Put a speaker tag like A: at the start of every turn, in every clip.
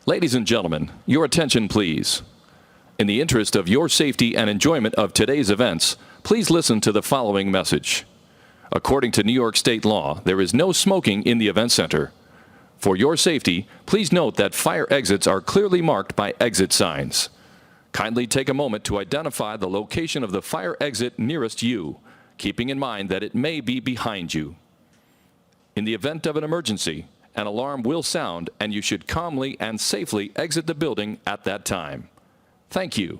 A: Ladies and gentlemen, your attention please. In the interest of your safety and enjoyment of today's events, please listen to the following message. According to New York State law, there is no smoking in the event center. For your safety, please note that fire exits are clearly marked by exit signs. Kindly take a moment to identify the location of the fire exit nearest you, keeping in mind that it may be behind you. In the event of an emergency, an alarm will sound and you should calmly and safely exit the building at that time. Thank you.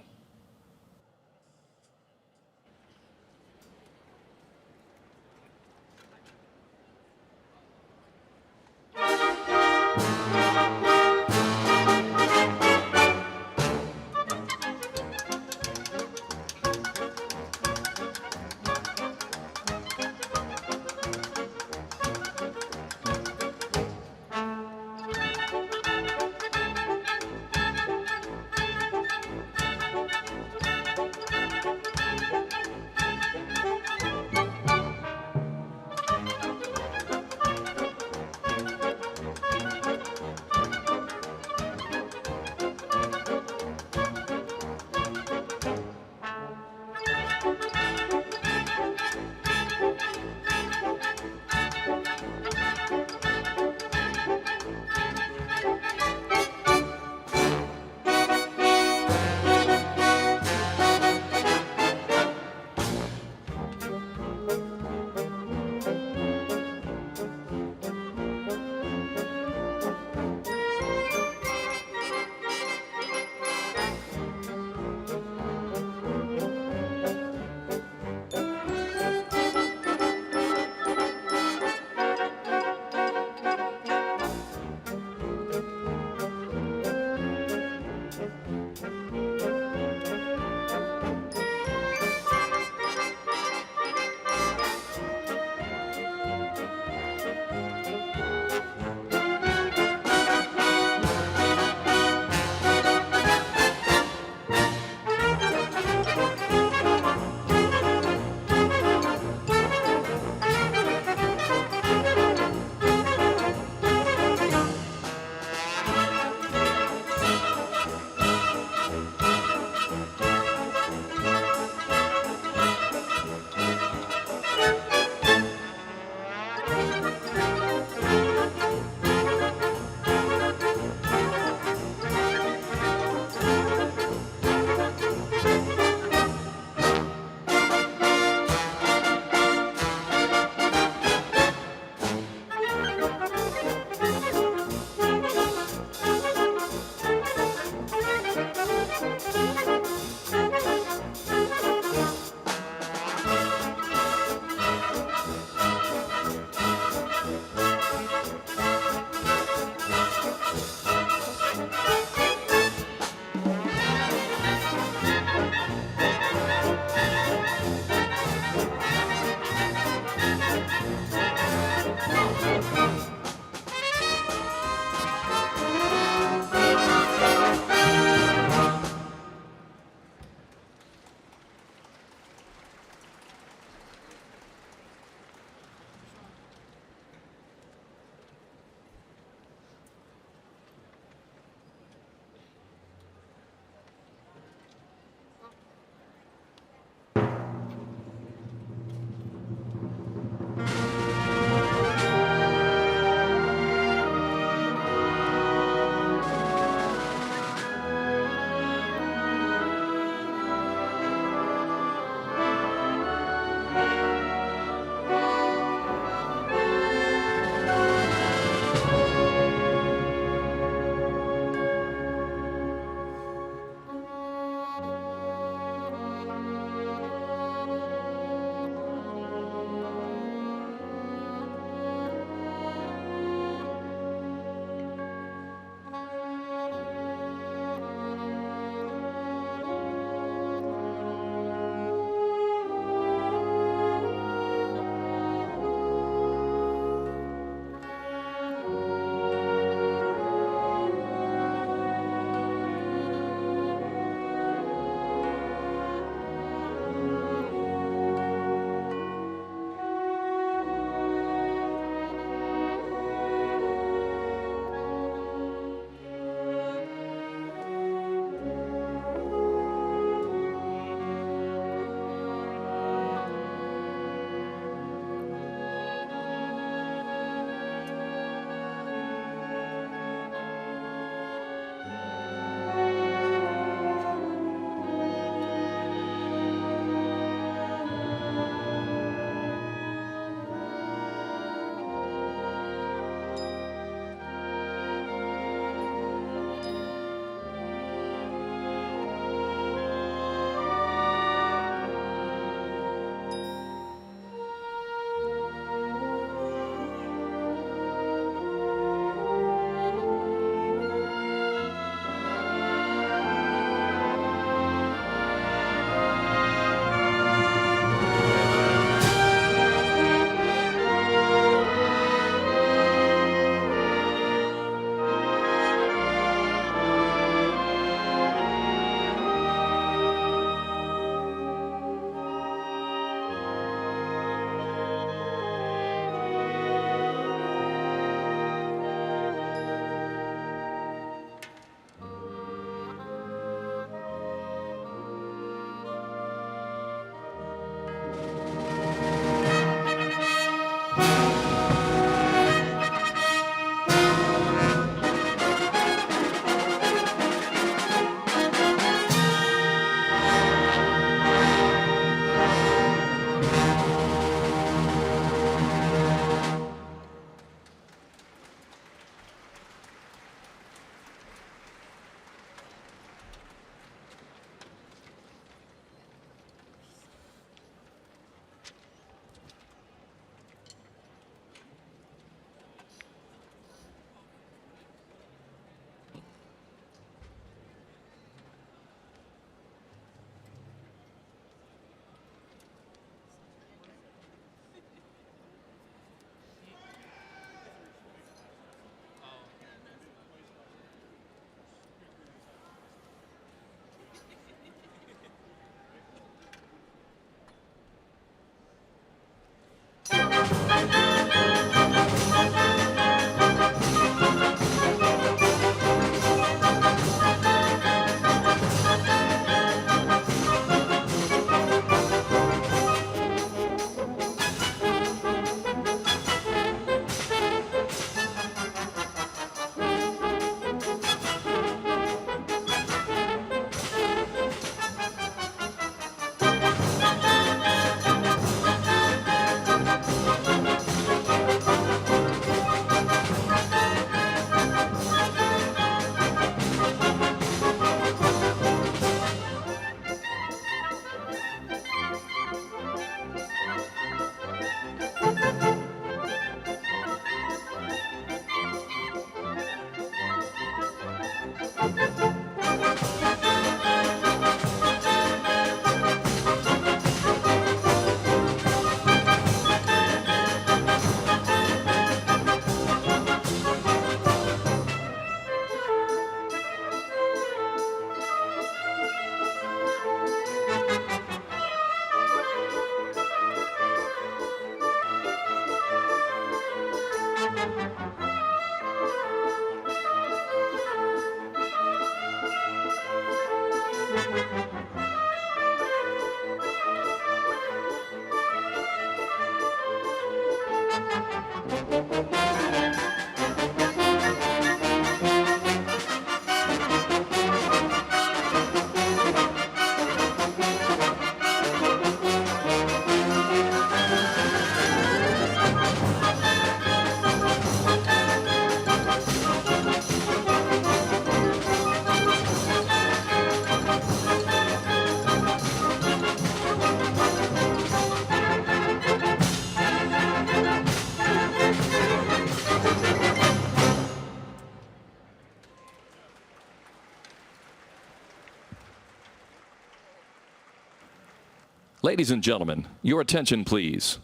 A: Ladies and gentlemen, your attention please.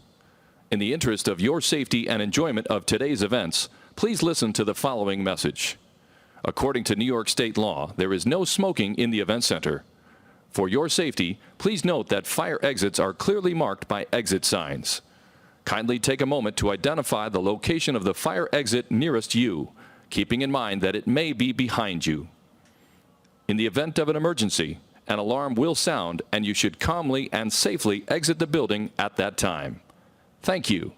A: In the interest of your safety and enjoyment of today's events, please listen to the following message. According to New York State law, there is no smoking in the event center. For your safety, please note that fire exits are clearly marked by exit signs. Kindly take a moment to identify the location of the fire exit nearest you, keeping in mind that it may be behind you. In the event of an emergency, an alarm will sound and you should calmly and safely exit the building at that time. Thank you.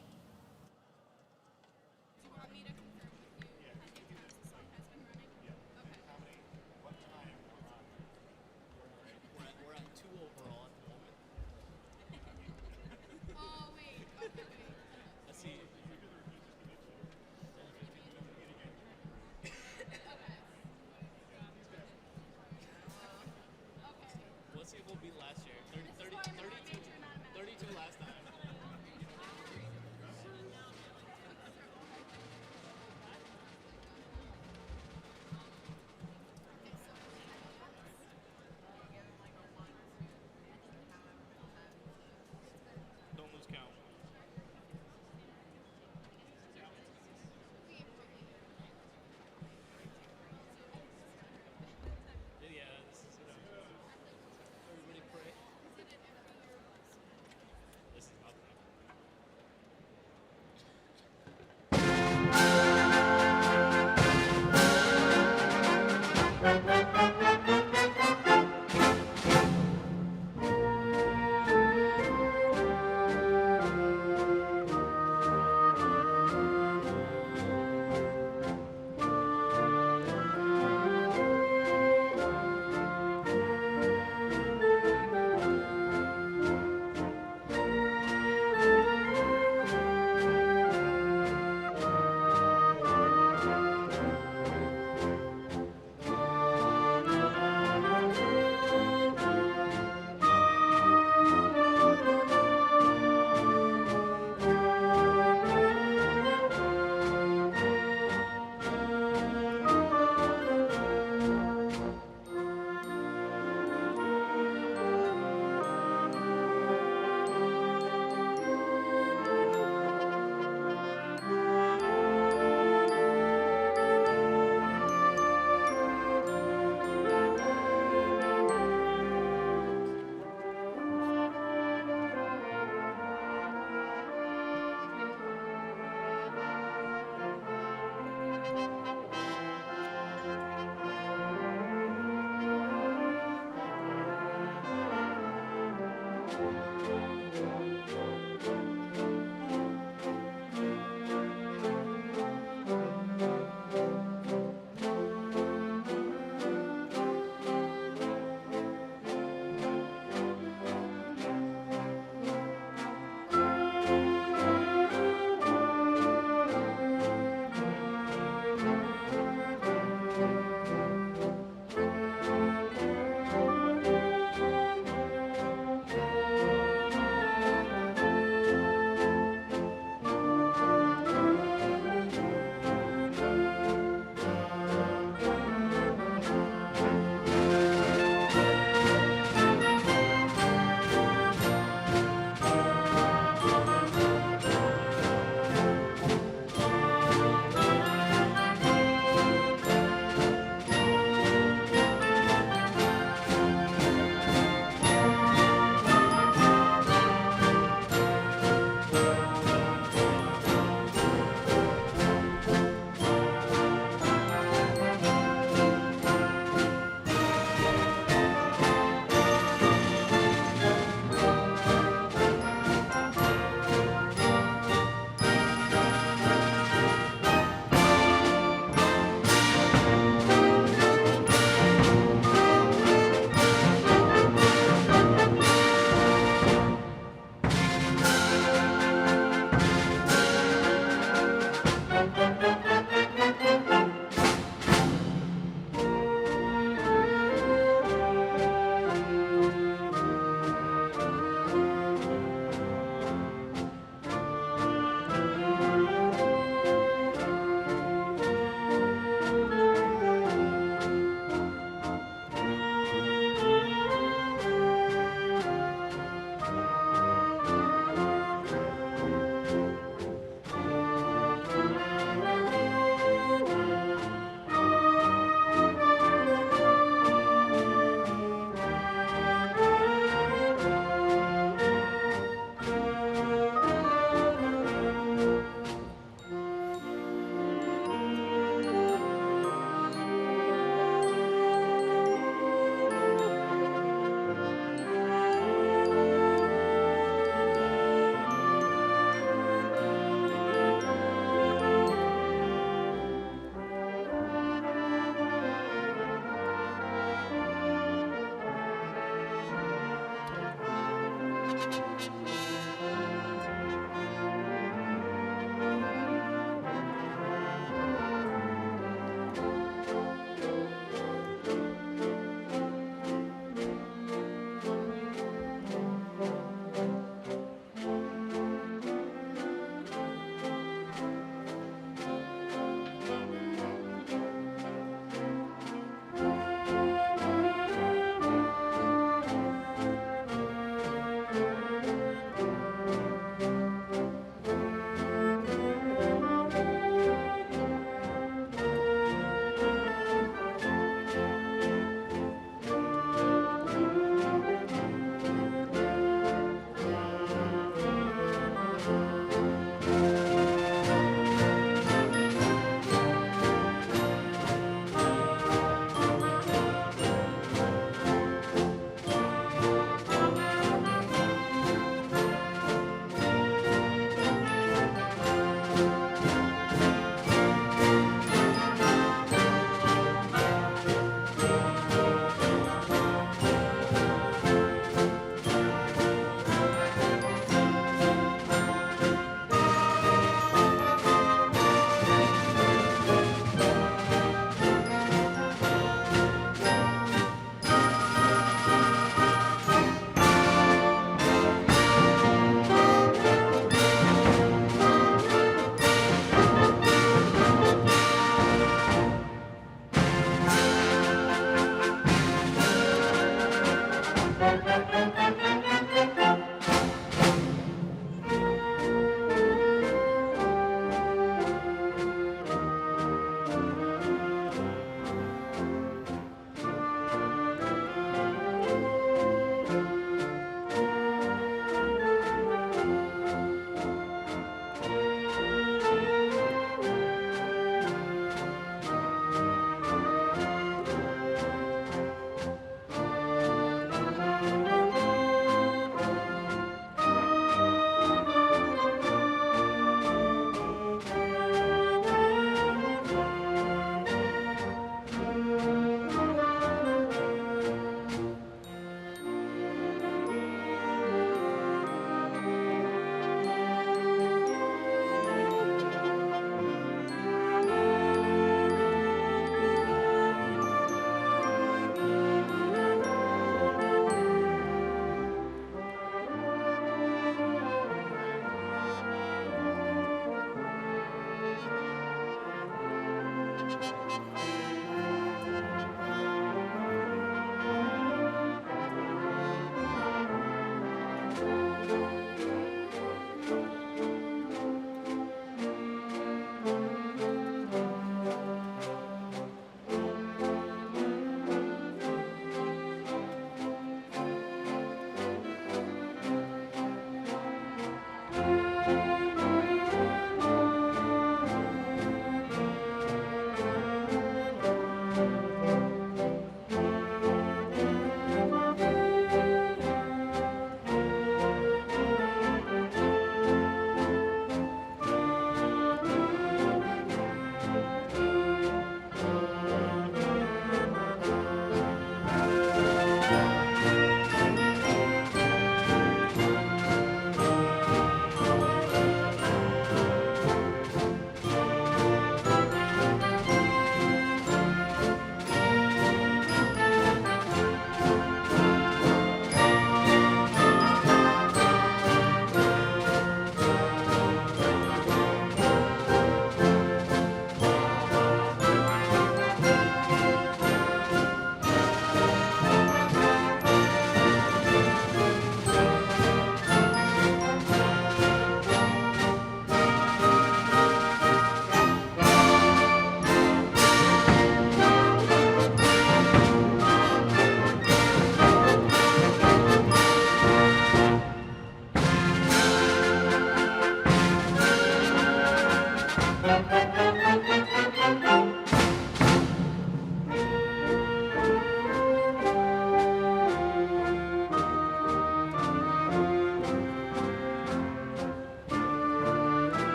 B: Let's see if we'll beat last year. 32 last time.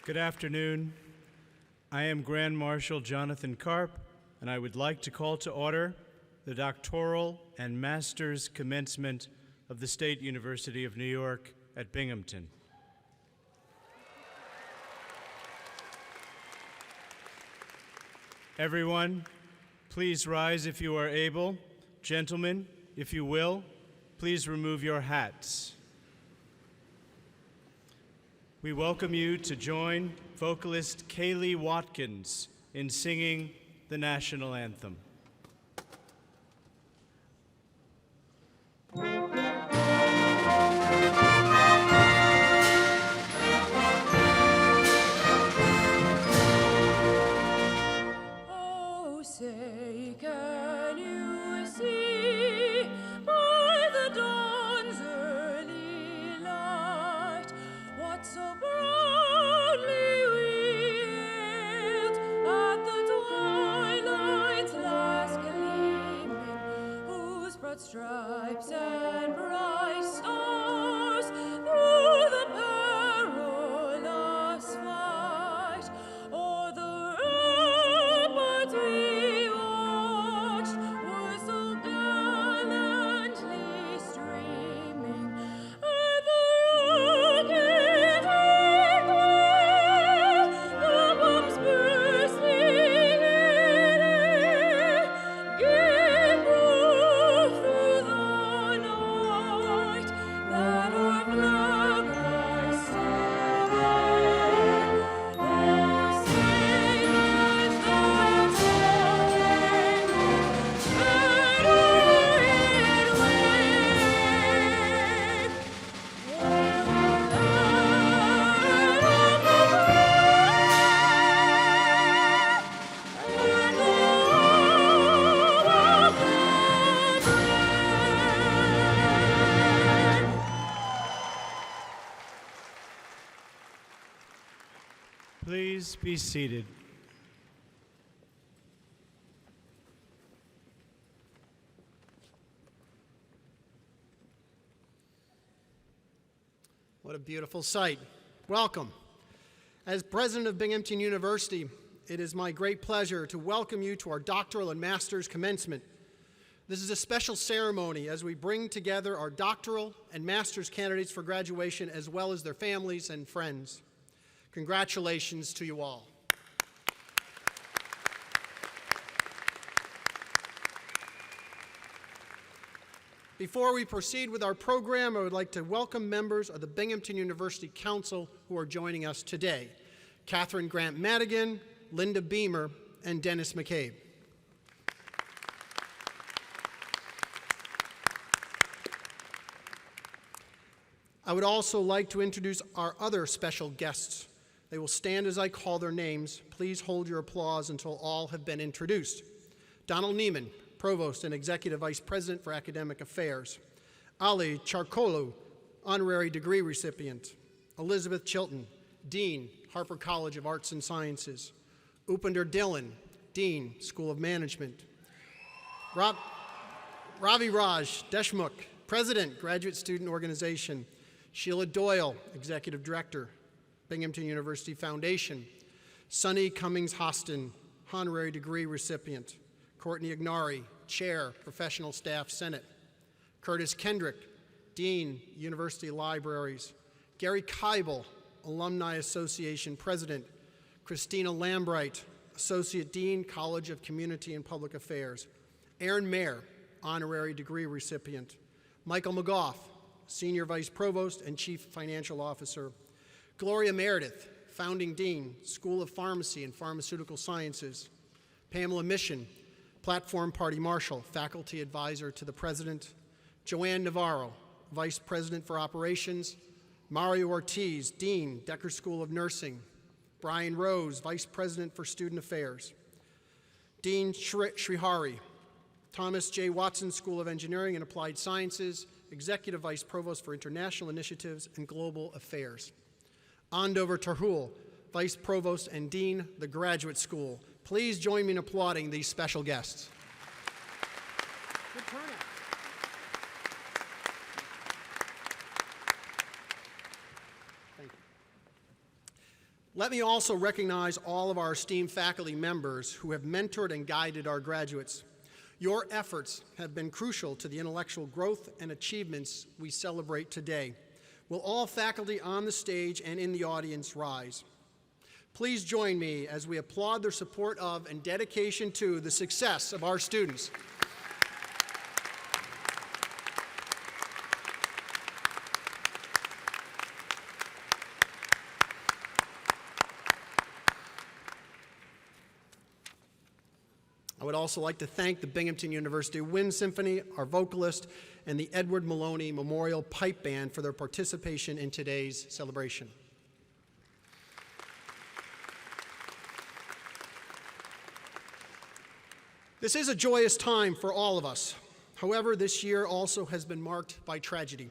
B: Good afternoon. I am Grand Marshal Jonathan Karp, and I would like to call to order the Doctoral and Master's Commencement of the State University of New York at Binghamton. Everyone, please rise if you are able. Gentlemen, if you will, please remove your hats. We welcome you to join vocalist Kaylee Watkins in singing the national anthem.
C: Oh, say, can you see by the dawn's early light what so proudly we hailed at the twilight's last gleaming, whose broad stripes and bright stars through the perilous fight o'er the ramparts we watched were so gallantly streaming, and the rocket echoed, the bombs bursting in air, gave proof through the night that our flag was still there. Oh, sailors, that's all
B: Please be seated.
D: What a beautiful sight. Welcome. As president of Binghamton University, it is my great pleasure to welcome you to our doctoral and master's commencement. This is a special ceremony as we bring together our doctoral and master's candidates for graduation as well as their families and friends. Congratulations to you all. Before we proceed with our program, I would like to welcome members of the Binghamton University Council who are joining us today: Catherine Grant Madigan, Linda Beamer, and Dennis McCabe. I would also like to introduce our other special guests. They will stand as I call their names. Please hold your applause until all have been introduced. Donald Neiman, Provost and Executive Vice President for Academic Affairs. Ali Charkolu, Honorary Degree Recipient. Elizabeth Chilton, Dean, Harpur College of Arts and Sciences. Upinder Dhillon, Dean, School of Management. Ravi Raj Deshmukh, President, Graduate Student Organization. Sheila Doyle, Executive Director, Binghamton University Foundation. Sunny Cummings Hostin, Honorary Degree Recipient. Courtney Ignari, Chair, Professional Staff Senate. Curtis Kendrick, Dean, University Libraries. Gary Keibel, Alumni Association President. Christina Lambright, Associate Dean, College of Community and Public Affairs. Aaron Mayer, Honorary Degree Recipient. Michael McGough, Senior Vice Provost and Chief Financial Officer. Gloria Meredith, Founding Dean, School of Pharmacy and Pharmaceutical Sciences. Pamela Mission, Platform Party Marshal, Faculty Advisor to the President. Joanne Navarro, Vice President for Operations. Mario Ortiz, Dean, Decker School of Nursing. Brian Rose, Vice President for Student Affairs. Dean Srihari, Thomas J. Watson School of Engineering and Applied Sciences, Executive Vice Provost for International Initiatives and Global Affairs. Andover Terhul, Vice Provost and Dean, the Graduate School. Please join me in applauding these special guests. Good turnout. Thank you. Let me also recognize all of our esteemed faculty members who have mentored and guided our graduates. Your efforts have been crucial to the intellectual growth and achievements we celebrate today. Will all faculty on the stage and in the audience rise? Please join me as we applaud their support of and dedication to the success of our students. I would also like to thank the Binghamton University Wind Symphony, our vocalist, and the Edward Maloney Memorial Pipe Band for their participation in today's celebration. This is a joyous time for all of us. However, this year also has been marked by tragedy,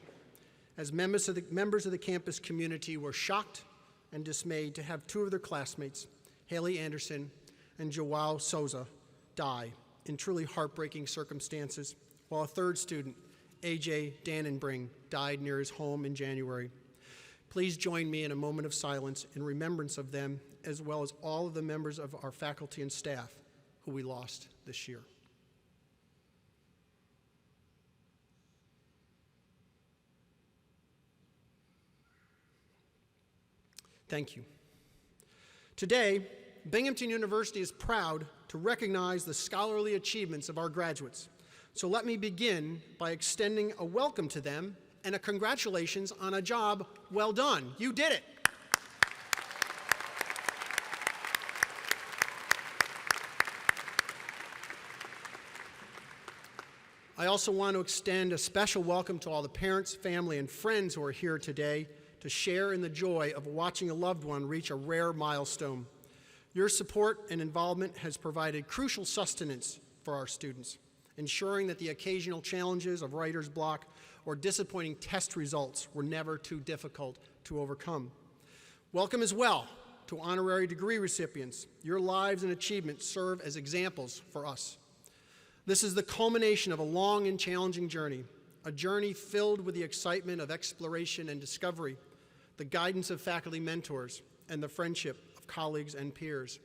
D: as members of the campus community were shocked and dismayed to have two of their classmates, Haley Anderson and Joao Souza, die in truly heartbreaking circumstances, while a third student, A.J. Dannenbring, died near his home in January. Please join me in a moment of silence in remembrance of them, as well as all of the members of our faculty and staff who we lost this year. Thank you. Today, Binghamton University is proud to recognize the scholarly achievements of our graduates. So let me begin by extending a welcome to them and a congratulations on a job well done. You did it. I also want to extend a special welcome to all the parents, family, and friends who are here today to share in the joy of watching a loved one reach a rare milestone. Your support and involvement has provided crucial sustenance for our students, ensuring that the occasional challenges of writer's block or disappointing test results were never too difficult to overcome. Welcome as well to honorary degree recipients. Your lives and achievements serve as examples for us. This is the culmination of a long and challenging journey, a journey filled with the excitement of exploration and discovery, the guidance of faculty mentors, and the friendship of colleagues and peers.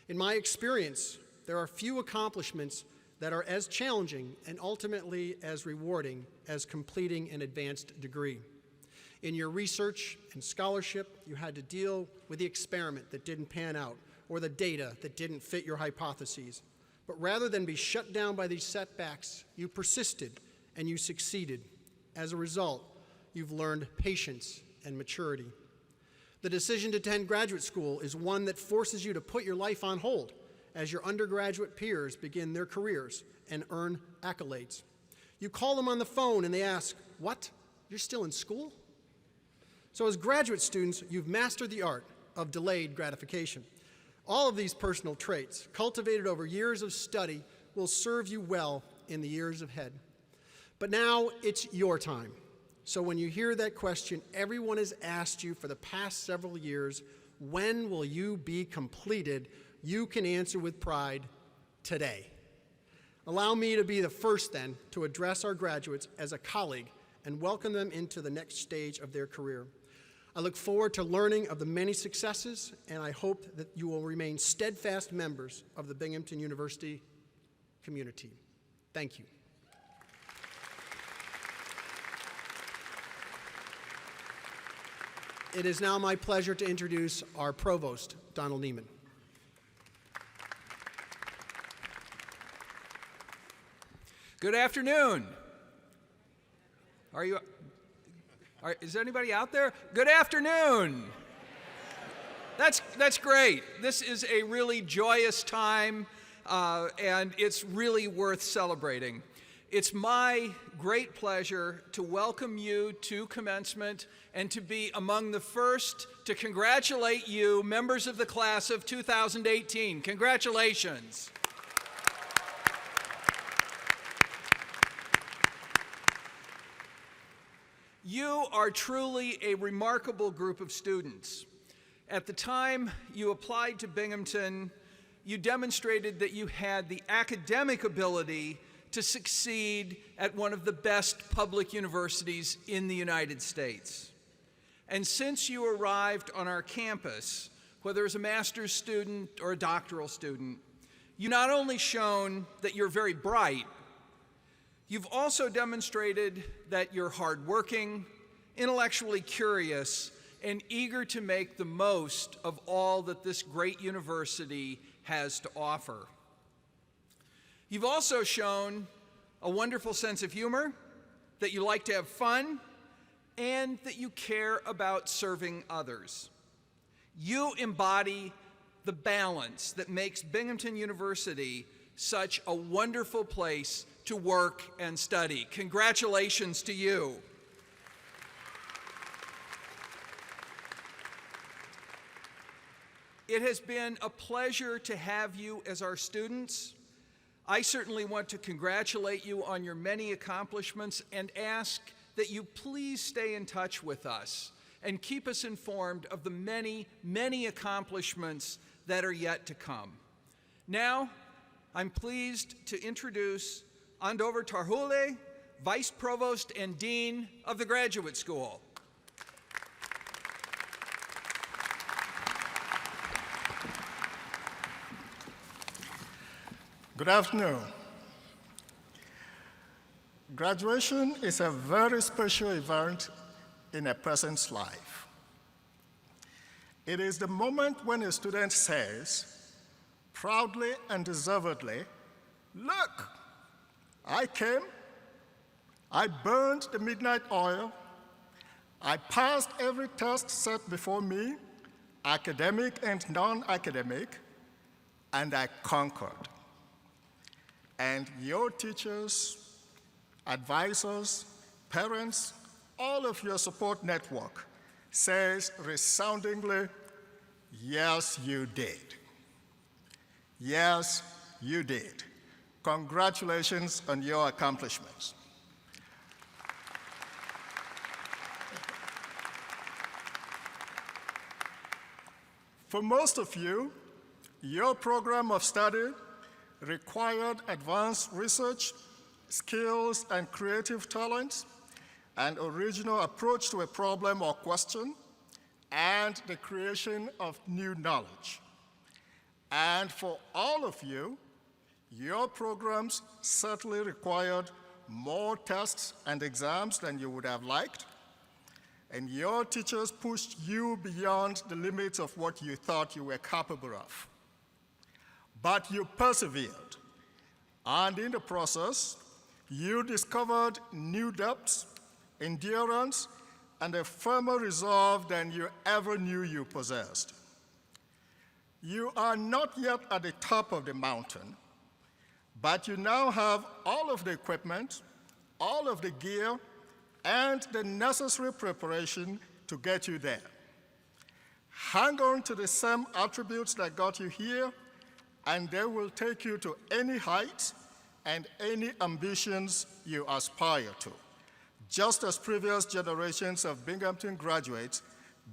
D: In my experience, there are few accomplishments that are as challenging and ultimately as rewarding as completing an advanced degree. In your research and scholarship, you had to deal with the experiment that didn't pan out or the data that didn't fit your hypotheses. But rather than be shut down by these setbacks, you persisted and you succeeded. As a result, you've learned patience and maturity. The decision to attend graduate school is one that forces you to put your life on hold as your undergraduate peers begin their careers and earn accolades. You call them on the phone and they ask, "What? You're still in school?" So as graduate students, you've mastered the art of delayed gratification. All of these personal traits, cultivated over years of study, will serve you well in the years ahead. But now it's your time. So when you hear that question everyone has asked you for the past several years, when will you be completed? You can answer with pride, today. Allow me to be the first then to address our graduates as a colleague and welcome them into the next stage of their career. I look forward to learning of the many successes, and I hope that you will remain steadfast members of the Binghamton University community. Thank you. It is now my pleasure to introduce our Provost, Donald Neiman.
E: Good afternoon. Is anybody out there? Good afternoon. That's great. This is a really joyous time, and it's really worth celebrating. It's my great pleasure to welcome you to commencement and to be among the first to congratulate you, members of the class of 2018. Congratulations. You are truly a remarkable group of students. At the time you applied to Binghamton, you demonstrated that you had the academic ability to succeed at one of the best public universities in the United States. And since you arrived on our campus, whether as a master's student or a doctoral student, you've not only shown that you're very bright, you've also demonstrated that you're hardworking, intellectually curious, and eager to make the most of all that this great university has to offer. You've also shown a wonderful sense of humor, that you like to have fun, and that you care about serving others. You embody the balance that makes Binghamton University such a wonderful place to work and study. Congratulations to you. It has been a pleasure to have you as our students. I certainly want to congratulate you on your many accomplishments and ask that you please stay in touch with us and keep us informed of the many, many accomplishments that are yet to come. Now, I'm pleased to introduce Andover Tarhule, Vice Provost and Dean of the Graduate School.
F: Good afternoon. Graduation is a very special event in a person's life. It is the moment when a student says, proudly and deservedly, "Look, I came, I burned the midnight oil, I passed every test set before me, academic and non-academic, and I conquered." And your teachers, advisors, parents, all of your support network says resoundingly, "Yes, you did. Yes, you did." Congratulations on your accomplishments. For most of you, your program of study required advanced research, skills, and creative talents, an original approach to a problem or question, and the creation of new knowledge. And for all of you, your programs certainly required more tests and exams than you would have liked, and your teachers pushed you beyond the limits of what you thought you were capable of. But you persevered, and in the process, you discovered new depths, endurance, and a firmer resolve than you ever knew you possessed. You are not yet at the top of the mountain, but you now have all of the equipment, all of the gear, and the necessary preparation to get you there. Hang on to the same attributes that got you here, and they will take you to any heights and any ambitions you aspire to, just as previous generations of Binghamton graduates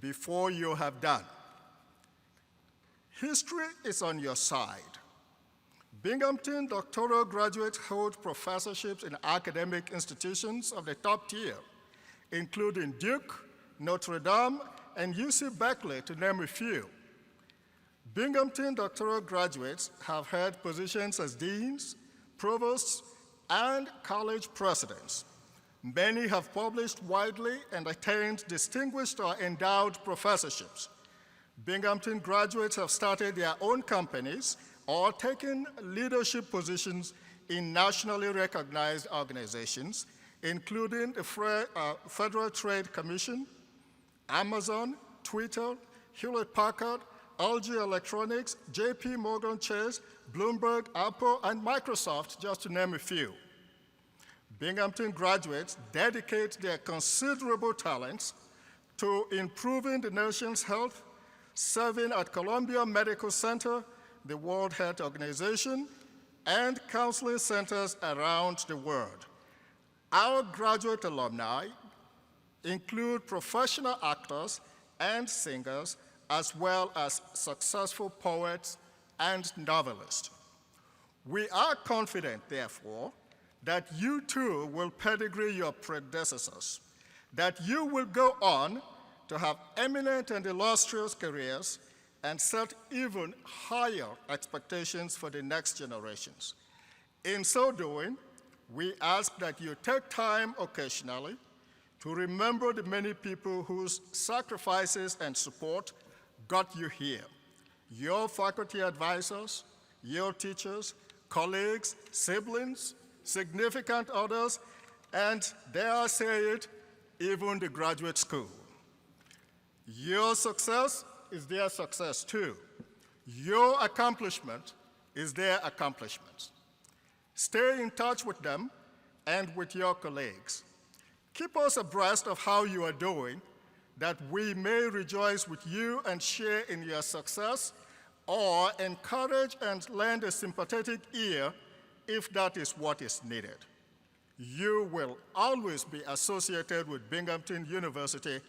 F: before you have done. History is on your side. Binghamton doctoral graduates hold professorships in academic institutions of the top tier, including Duke, Notre Dame, and UC Berkeley, to name a few. Binghamton doctoral graduates have held positions as deans, provosts, and college presidents. Many have published widely and attained distinguished or endowed professorships. Binghamton graduates have started their own companies or taken leadership positions in nationally recognized organizations, including the Federal Trade Commission, Amazon, Twitter, Hewlett-Packard, LG Electronics, JP Morgan Chase, Bloomberg, Apple, and Microsoft, just to name a few. Binghamton graduates dedicate their considerable talents to improving the nation's health, serving at Columbia Medical Center, the World Health Organization, and counseling centers around the world. Our graduate alumni include professional actors and singers, as well as successful poets and novelists. We are confident, therefore, that you too will pedigree your predecessors, that you will go on to have eminent and illustrious careers, and set even higher expectations for the next generations. In so doing, we ask that you take time occasionally to remember the many people whose sacrifices and support got you here. Your faculty advisors, your teachers, colleagues, siblings, significant others, and dare I say it, even the graduate school. Your success is their success too. Your accomplishment is their accomplishment. Stay in touch with them and with your colleagues. Keep us abreast of how you are doing, that we may rejoice with you and share in your success, or encourage and lend a sympathetic ear if that is what is needed. You will always be associated with Binghamton University,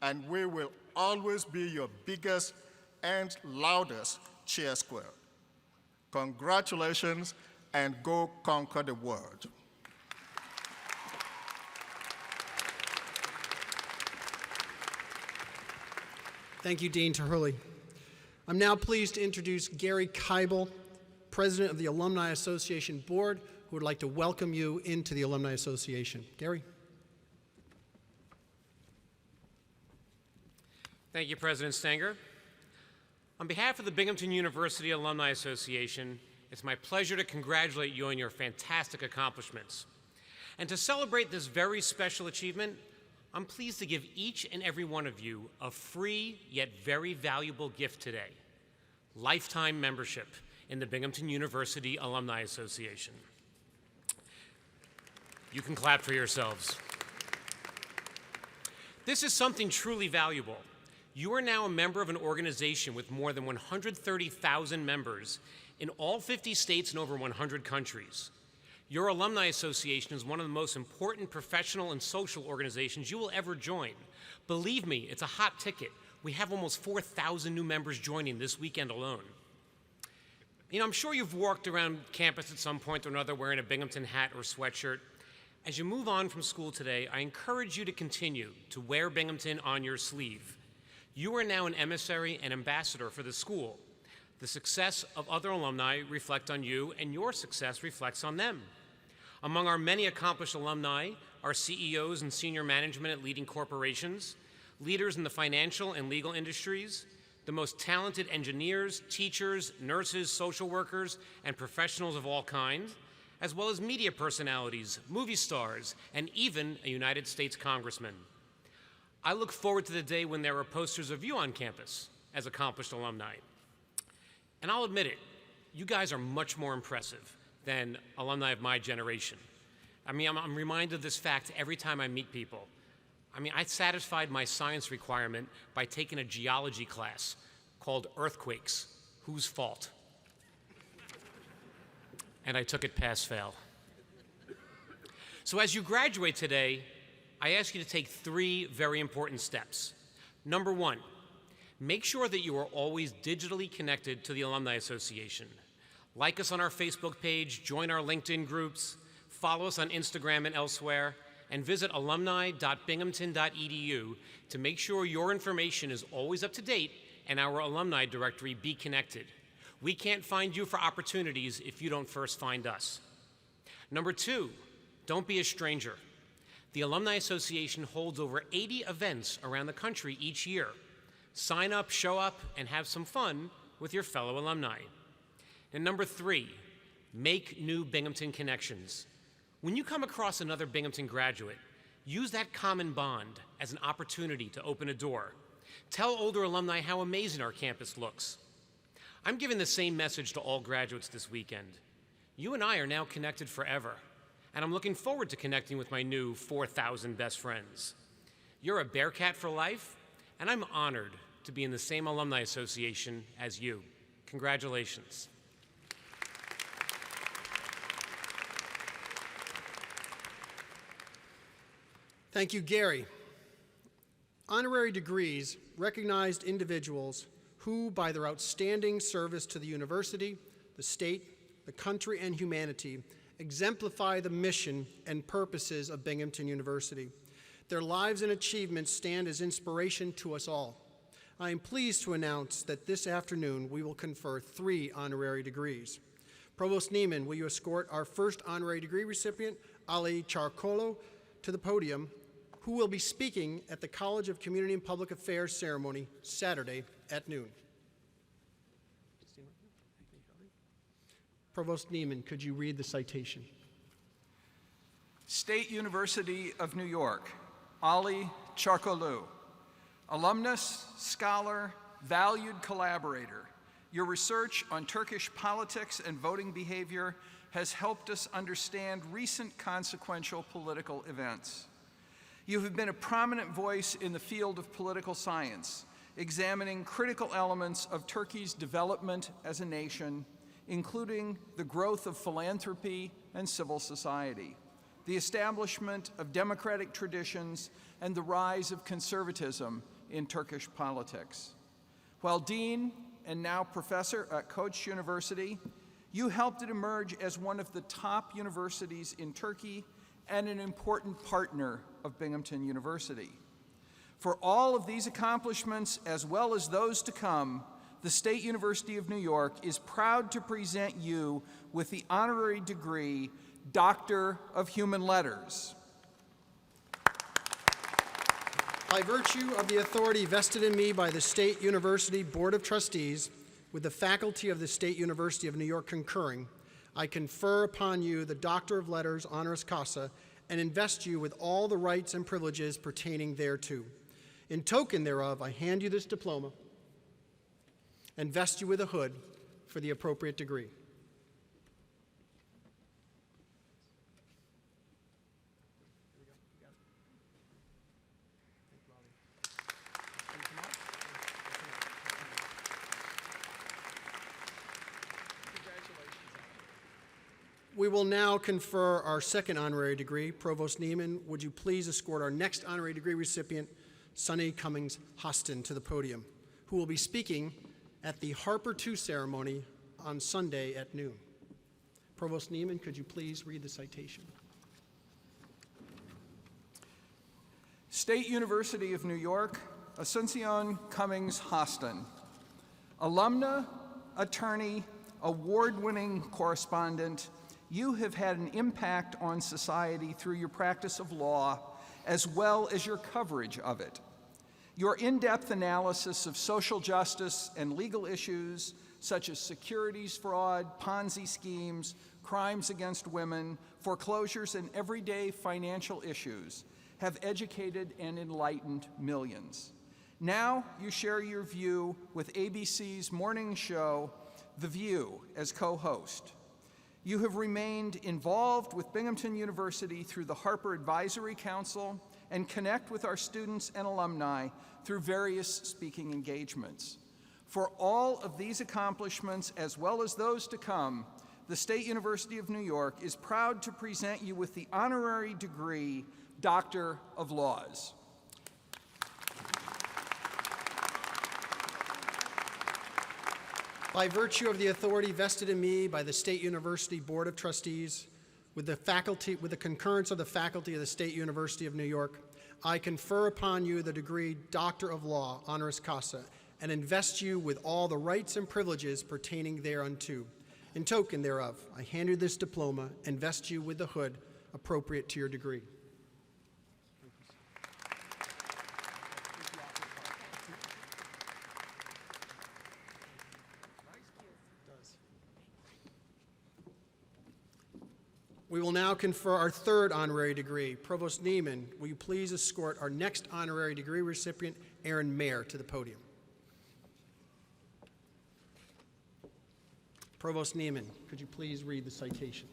F: and we will always be your biggest and loudest cheer squad. Congratulations, and go conquer the world.
D: Thank you, Dean Terhully. I'm now pleased to introduce Gary Keibel, President of the Alumni Association Board, who would like to welcome you into the Alumni Association. Gary.
G: Thank you, President Stenger. On behalf of the Binghamton University Alumni Association, it's my pleasure to congratulate you on your fantastic accomplishments. And to celebrate this very special achievement, I'm pleased to give each and every one of you a free yet very valuable gift today: lifetime membership in the Binghamton University Alumni Association. You can clap for yourselves. This is something truly valuable. You are now a member of an organization with more than 130,000 members in all 50 states and over 100 countries. Your Alumni Association is one of the most important professional and social organizations you will ever join. Believe me, it's a hot ticket. We have almost 4,000 new members joining this weekend alone. You know, I'm sure you've walked around campus at some point or another wearing a Binghamton hat or sweatshirt. As you move on from school today, I encourage you to continue to wear Binghamton on your sleeve. You are now an emissary and ambassador for the school. The success of other alumni reflect on you, and your success reflects on them. Among our many accomplished alumni are CEOs and senior management at leading corporations, leaders in the financial and legal industries, the most talented engineers, teachers, nurses, social workers, and professionals of all kinds, as well as media personalities, movie stars, and even a United States congressman. I look forward to the day when there are posters of you on campus as accomplished alumni. And I'll admit it, you guys are much more impressive than alumni of my generation. I mean, I'm reminded of this fact every time I meet people. I mean, I satisfied my science requirement by taking a geology class called Earthquakes, Whose Fault? And I took it pass-fail. So as you graduate today, I ask you to take 3 very important steps. Number 1, make sure that you are always digitally connected to the Alumni Association. Like us on our Facebook page, join our LinkedIn groups, follow us on Instagram and elsewhere, and visit alumni.binghamton.edu to make sure your information is always up to date and our alumni directory be connected. We can't find you for opportunities if you don't first find us. Number 2, don't be a stranger. The Alumni Association holds over 80 events around the country each year. Sign up, show up, and have some fun with your fellow alumni. And number 3, make new Binghamton connections. When you come across another Binghamton graduate, use that common bond as an opportunity to open a door. Tell older alumni how amazing our campus looks. I'm giving the same message to all graduates this weekend. You and I are now connected forever, and I'm looking forward to connecting with my new 4,000 best friends. You're a Bearcat for life, and I'm honored to be in the same Alumni Association as you. Congratulations.
D: Thank you, Gary. Honorary degrees recognized individuals who, by their outstanding service to the university, the state, the country, and humanity, exemplify the mission and purposes of Binghamton University. Their lives and achievements stand as inspiration to us all. I am pleased to announce that this afternoon we will confer 3 honorary degrees. Provost Neiman, will you escort our first honorary degree recipient, Ali Charcolo, to the podium, who will be speaking at the College of Community and Public Affairs ceremony Saturday at noon. Provost Neiman, could you read the citation?
E: State University of New York, Ali Charcolo, alumnus, scholar, valued collaborator. Your research on Turkish politics and voting behavior has helped us understand recent consequential political events. You have been a prominent voice in the field of political science, examining critical elements of Turkey's development as a nation, including the growth of philanthropy and civil society, the establishment of democratic traditions, and the rise of conservatism in Turkish politics. While dean and now professor at Koç University, you helped it emerge as one of the top universities in Turkey and an important partner of Binghamton University. For all of these accomplishments, as well as those to come, the State University of New York is proud to present you with the honorary degree, Doctor of Human Letters.
D: By virtue of the authority vested in me by the State University Board of Trustees, with the faculty of the State University of New York concurring, I confer upon you the Doctor of Letters honoris causa and invest you with all the rights and privileges pertaining thereto. In token thereof, I hand you this diploma and vest you with a hood for the appropriate degree. We will now confer our second honorary degree. Provost Neiman, would you please escort our next honorary degree recipient, Sonny Cummings Hostin, to the podium, who will be speaking at the Harpur II ceremony on Sunday at noon. Provost Neiman, could you please read the citation?
E: State University of New York, Asuncion Cummings Hostin, alumna, attorney, award-winning correspondent, you have had an impact on society through your practice of law as well as your coverage of it. Your in-depth analysis of social justice and legal issues such as securities fraud, Ponzi schemes, crimes against women, foreclosures, and everyday financial issues have educated and enlightened millions. Now you share your view with ABC's morning show, The View, as co-host. You have remained involved with Binghamton University through the Harpur Advisory Council and connect with our students and alumni through various speaking engagements. For all of these accomplishments, as well as those to come, the State University of New York is proud to present you with the honorary degree, Doctor of Laws.
D: By virtue of the authority vested in me by the State University Board of Trustees, with the concurrence of the faculty of the State University of New York, I confer upon you the degree Doctor of Law, honoris causa, and invest you with all the rights and privileges pertaining thereunto. In token thereof, I hand you this diploma and vest you with the hood appropriate to your degree. We will now confer our third honorary degree. Provost Neiman, will you please escort our next honorary degree recipient, Aaron Mayer, to the podium. Provost Neiman, could you please read the citation?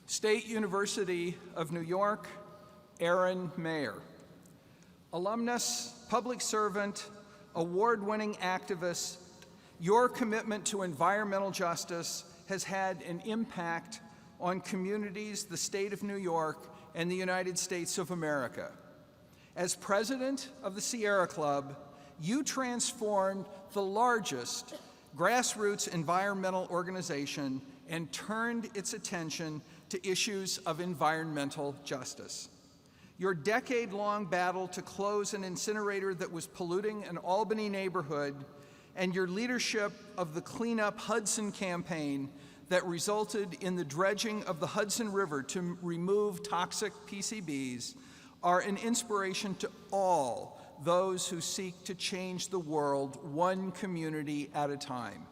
E: State University of New York, Aaron Mayer, alumnus, public servant, award-winning activist, your commitment to environmental justice has had an impact on communities, the state of New York, and the United States of America. As president of the Sierra Club, you transformed the largest grassroots environmental organization and turned its attention to issues of environmental justice. Your decade-long battle to close an incinerator that was polluting an Albany neighborhood, and your leadership of the Clean Up Hudson campaign that resulted in the dredging of the Hudson River to remove toxic PCBs are an inspiration to all those who seek to change the world one community at a time.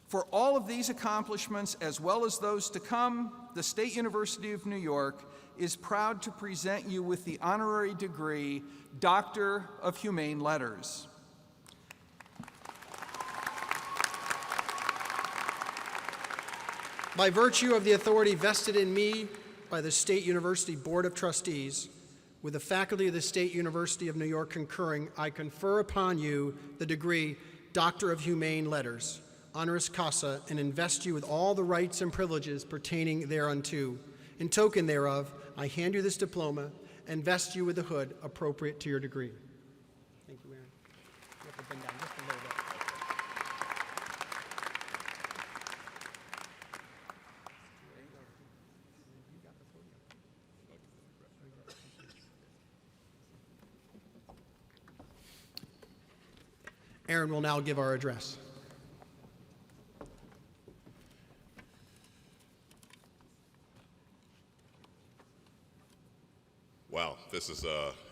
E: For all of these accomplishments, as well as those to come, the State University of New York is proud to present you with the honorary degree, Doctor of Humane Letters.
D: By virtue of the authority vested in me by the State University Board of Trustees, with the faculty of the State University of New York concurring, I confer upon you the degree Doctor of Humane Letters, honoris causa, and invest you with all the rights and privileges pertaining thereunto. In token thereof, I hand you this diploma and vest you with the hood appropriate to your degree. Thank you, Aaron. You have to bend down just a little bit. Aaron will now give our address.
H: Wow, this is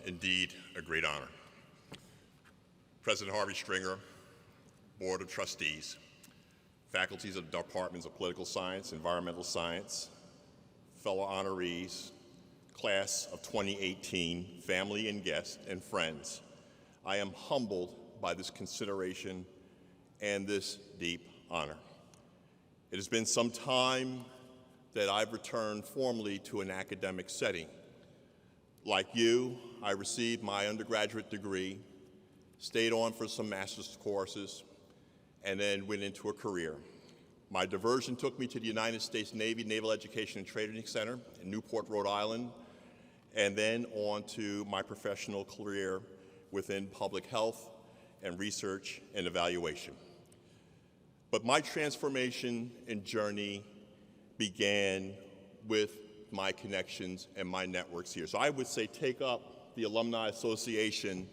H: indeed a great honor. President Harvey Stringer, Board of Trustees, faculties of the Departments of Political Science, Environmental Science, fellow honorees, class of 2018, family and guests, and friends, I am humbled by this consideration and this deep honor. It has been some time that I've returned formally to an academic setting. Like you, I received my undergraduate degree, stayed on for some master's courses, and then went into a career. My diversion took me to the United States Navy Naval Education and Training Center in Newport, Rhode Island, and then on to my professional career within public health and research and evaluation. But my transformation and journey began with my connections and my networks here. So I would say take up the Alumni Association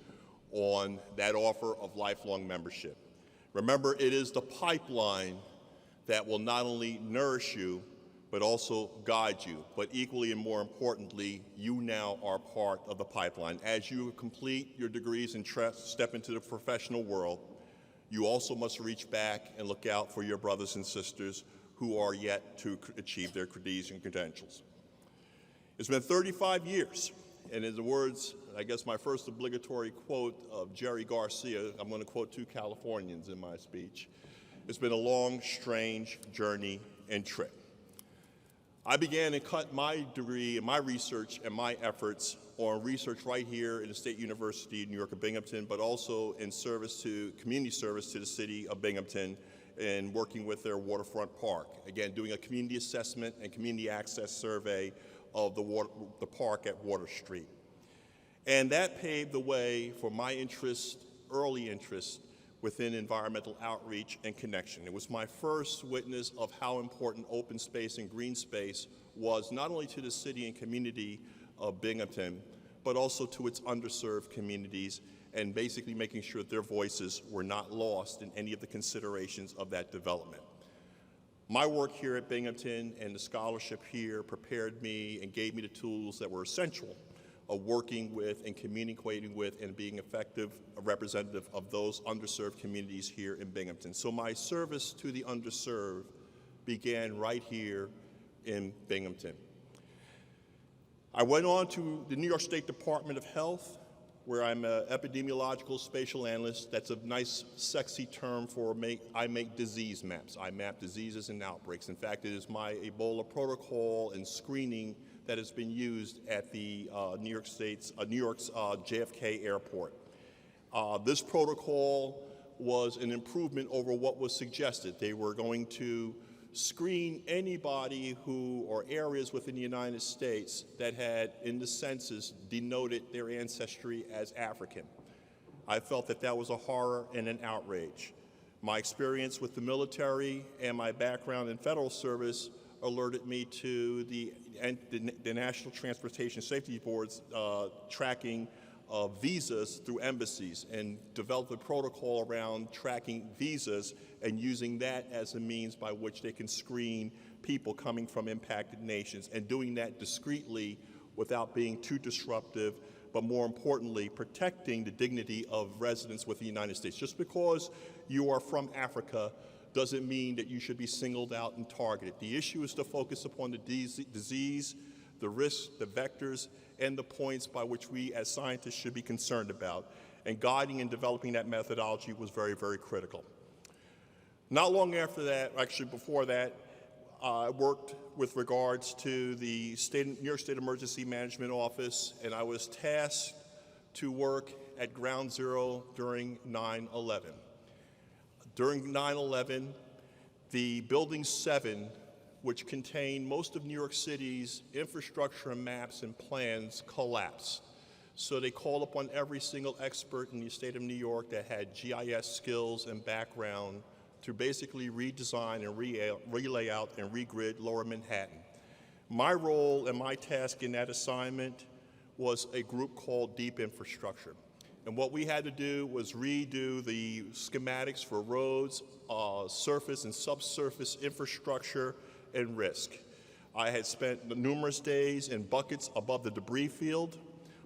H: on that offer of lifelong membership. Remember, it is the pipeline that will not only nourish you, but also guide you. But equally and more importantly, you now are part of the pipeline. As you complete your degrees and step into the professional world, you also must reach back and look out for your brothers and sisters who are yet to achieve their degrees and credentials. It's been 35 years, and in the words, I guess my first obligatory quote of Jerry Garcia, I'm going to quote two Californians in my speech. It's been a long, strange journey and trip. I began and cut my degree and my research and my efforts on research right here in the State University of New York at Binghamton, but also in community service to the city of Binghamton and working with their waterfront park. Again, doing a community assessment and community access survey of the park at Water Street. And that paved the way for my early interest within environmental outreach and connection. It was my first witness of how important open space and green space was not only to the city and community of Binghamton, but also to its underserved communities, and basically making sure that their voices were not lost in any of the considerations of that development. My work here at Binghamton and the scholarship here prepared me and gave me the tools that were essential of working with and communicating with and being effective representative of those underserved communities here in Binghamton. So my service to the underserved began right here in Binghamton. I went on to the New York State Department of Health, where I'm an epidemiological spatial analyst. That's a nice, sexy term for I make disease maps. I map diseases and outbreaks. In fact, it is my Ebola protocol and screening that has been used at the New York's JFK Airport. This protocol was an improvement over what was suggested. They were going to screen anybody or areas within the United States that had, in the census, denoted their ancestry as African. I felt that that was a horror and an outrage. My experience with the military and my background in federal service alerted me to the the National Transportation Safety Board's tracking of visas through embassies and developed a protocol around tracking visas and using that as a means by which they can screen people coming from impacted nations, and doing that discreetly without being too disruptive, but more importantly, protecting the dignity of residents within the United States. Just because you are from Africa doesn't mean that you should be singled out and targeted. The issue is to focus upon the disease, the risks, the vectors, and the points by which we as scientists should be concerned about. And guiding and developing that methodology was very, very critical. Not long after that, actually before that, I worked with regards to the New York State Emergency Management Office, and I was tasked to work at Ground Zero during 9/11. During 9/11, the Building 7, which contained most of New York City's infrastructure and maps and plans, collapsed. So they called upon every single expert in the state of New York that had GIS skills and background to basically redesign and relay out and regrid Lower Manhattan. My role and my task in that assignment was a group called Deep Infrastructure. And what we had to do was redo the schematics for roads, surface and subsurface infrastructure, and risk. I had spent numerous days in buckets above the debris field,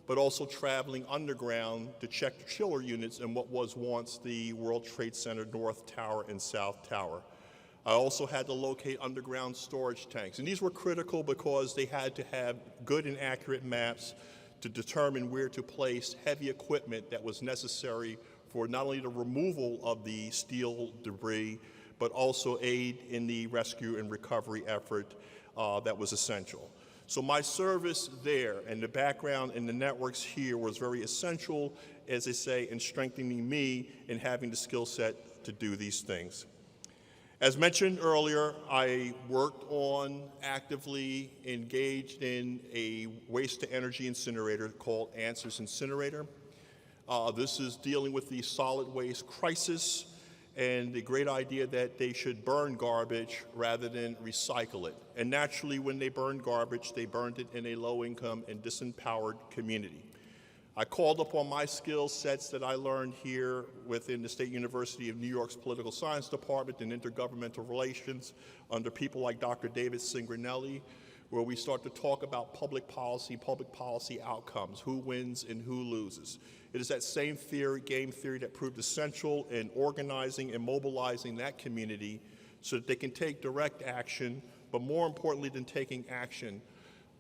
H: but also traveling underground to check the chiller units in what was once the World Trade Center North Tower and South Tower. I also had to locate underground storage tanks, and these were critical because they had to have good and accurate maps to determine where to place heavy equipment that was necessary for not only the removal of the steel debris, but also aid in the rescue and recovery effort that was essential. So my service there and the background and the networks here was very essential, as they say, in strengthening me in having the skill set to do these things. As mentioned earlier, I worked on, actively engaged in a waste-to-energy incinerator called Answers Incinerator. This is dealing with the solid waste crisis and the great idea that they should burn garbage rather than recycle it. And naturally, when they burned garbage, they burned it in a low-income and disempowered community. I called upon my skill sets that I learned here within the State University of New York's Political Science Department and Intergovernmental Relations under people like Dr. David Cingranelli, where we start to talk about public policy outcomes, who wins and who loses. It is that same theory, game theory, that proved essential in organizing and mobilizing that community so that they can take direct action, but more importantly than taking action,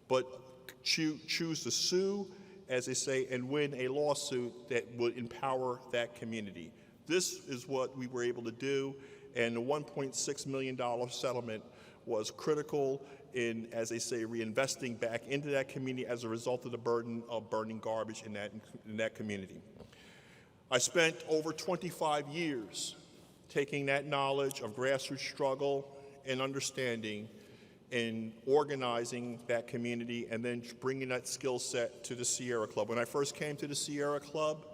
H: but choose to sue, as they say, and win a lawsuit that would empower that community. This is what we were able to do, and the $1.6 million settlement was critical in, as they say, reinvesting back into that community as a result of the burden of burning garbage in that community. I spent over 25 years taking that knowledge of grassroots struggle and understanding and organizing that community, and then bringing that skill set to the Sierra Club. When I first came to the Sierra Club,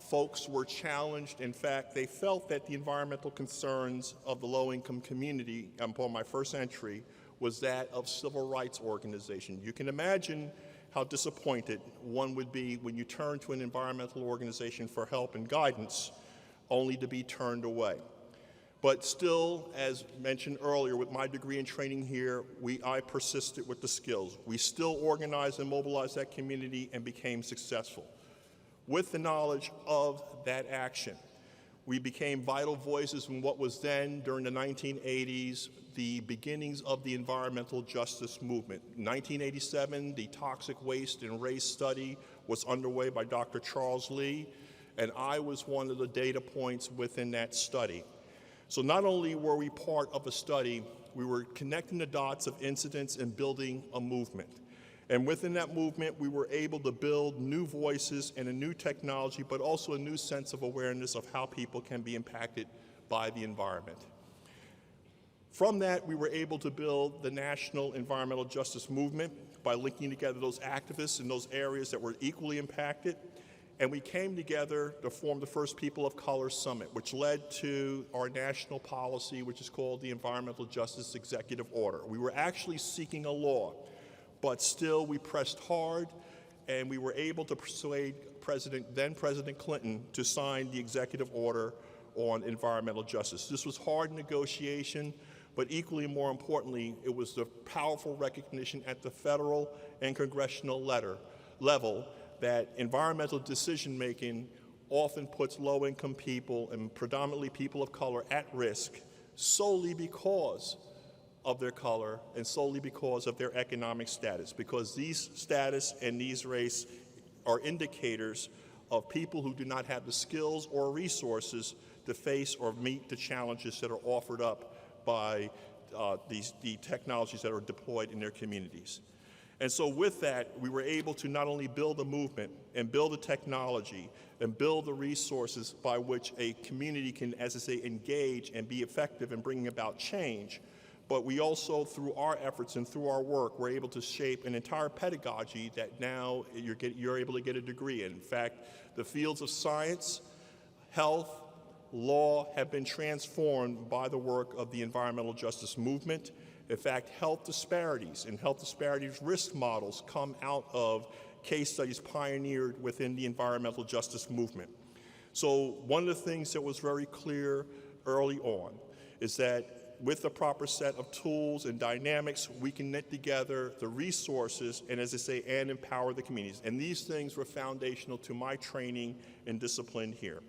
H: folks were challenged. In fact, they felt that the environmental concerns of the low-income community upon my first entry was that of civil rights organization. You can imagine how disappointed one would be when you turn to an environmental organization for help and guidance, only to be turned away. But still, as mentioned earlier, with my degree and training here, I persisted with the skills. We still organized and mobilized that community and became successful. With the knowledge of that action, we became vital voices in what was then, during the 1980s, the beginnings of the environmental justice movement. In 1987, the toxic waste and race study was underway by Dr. Charles Lee, and I was one of the data points within that study. So not only were we part of a study, we were connecting the dots of incidents and building a movement. And within that movement, we were able to build new voices and a new technology, but also a new sense of awareness of how people can be impacted by the environment. From that, we were able to build the national environmental justice movement by linking together those activists in those areas that were equally impacted. And we came together to form the first People of Color Summit, which led to our national policy, which is called the Environmental Justice Executive Order. We were actually seeking a law, but still we pressed hard, and we were able to persuade then President Clinton to sign the executive order on environmental justice. This was hard negotiation, but equally more importantly, it was the powerful recognition at the federal and congressional level that environmental decision-making often puts low-income people and predominantly people of color at risk solely because of their color and solely because of their economic status, because these status and these race are indicators of people who do not have the skills or resources to face or meet the challenges that are offered up by the technologies that are deployed in their communities. And so with that, we were able to not only build a movement and build a technology and build the resources by which a community can, as I say, engage and be effective in bringing about change, but we also, through our efforts and through our work, were able to shape an entire pedagogy that now you're able to get a degree in. In fact, the fields of science, health, law have been transformed by the work of the environmental justice movement. In fact, health disparities and health disparities risk models come out of case studies pioneered within the environmental justice movement. So one of the things that was very clear early on is that with the proper set of tools and dynamics, we can knit together the resources and, as I say, and empower the communities. And these things were foundational to my training and discipline here.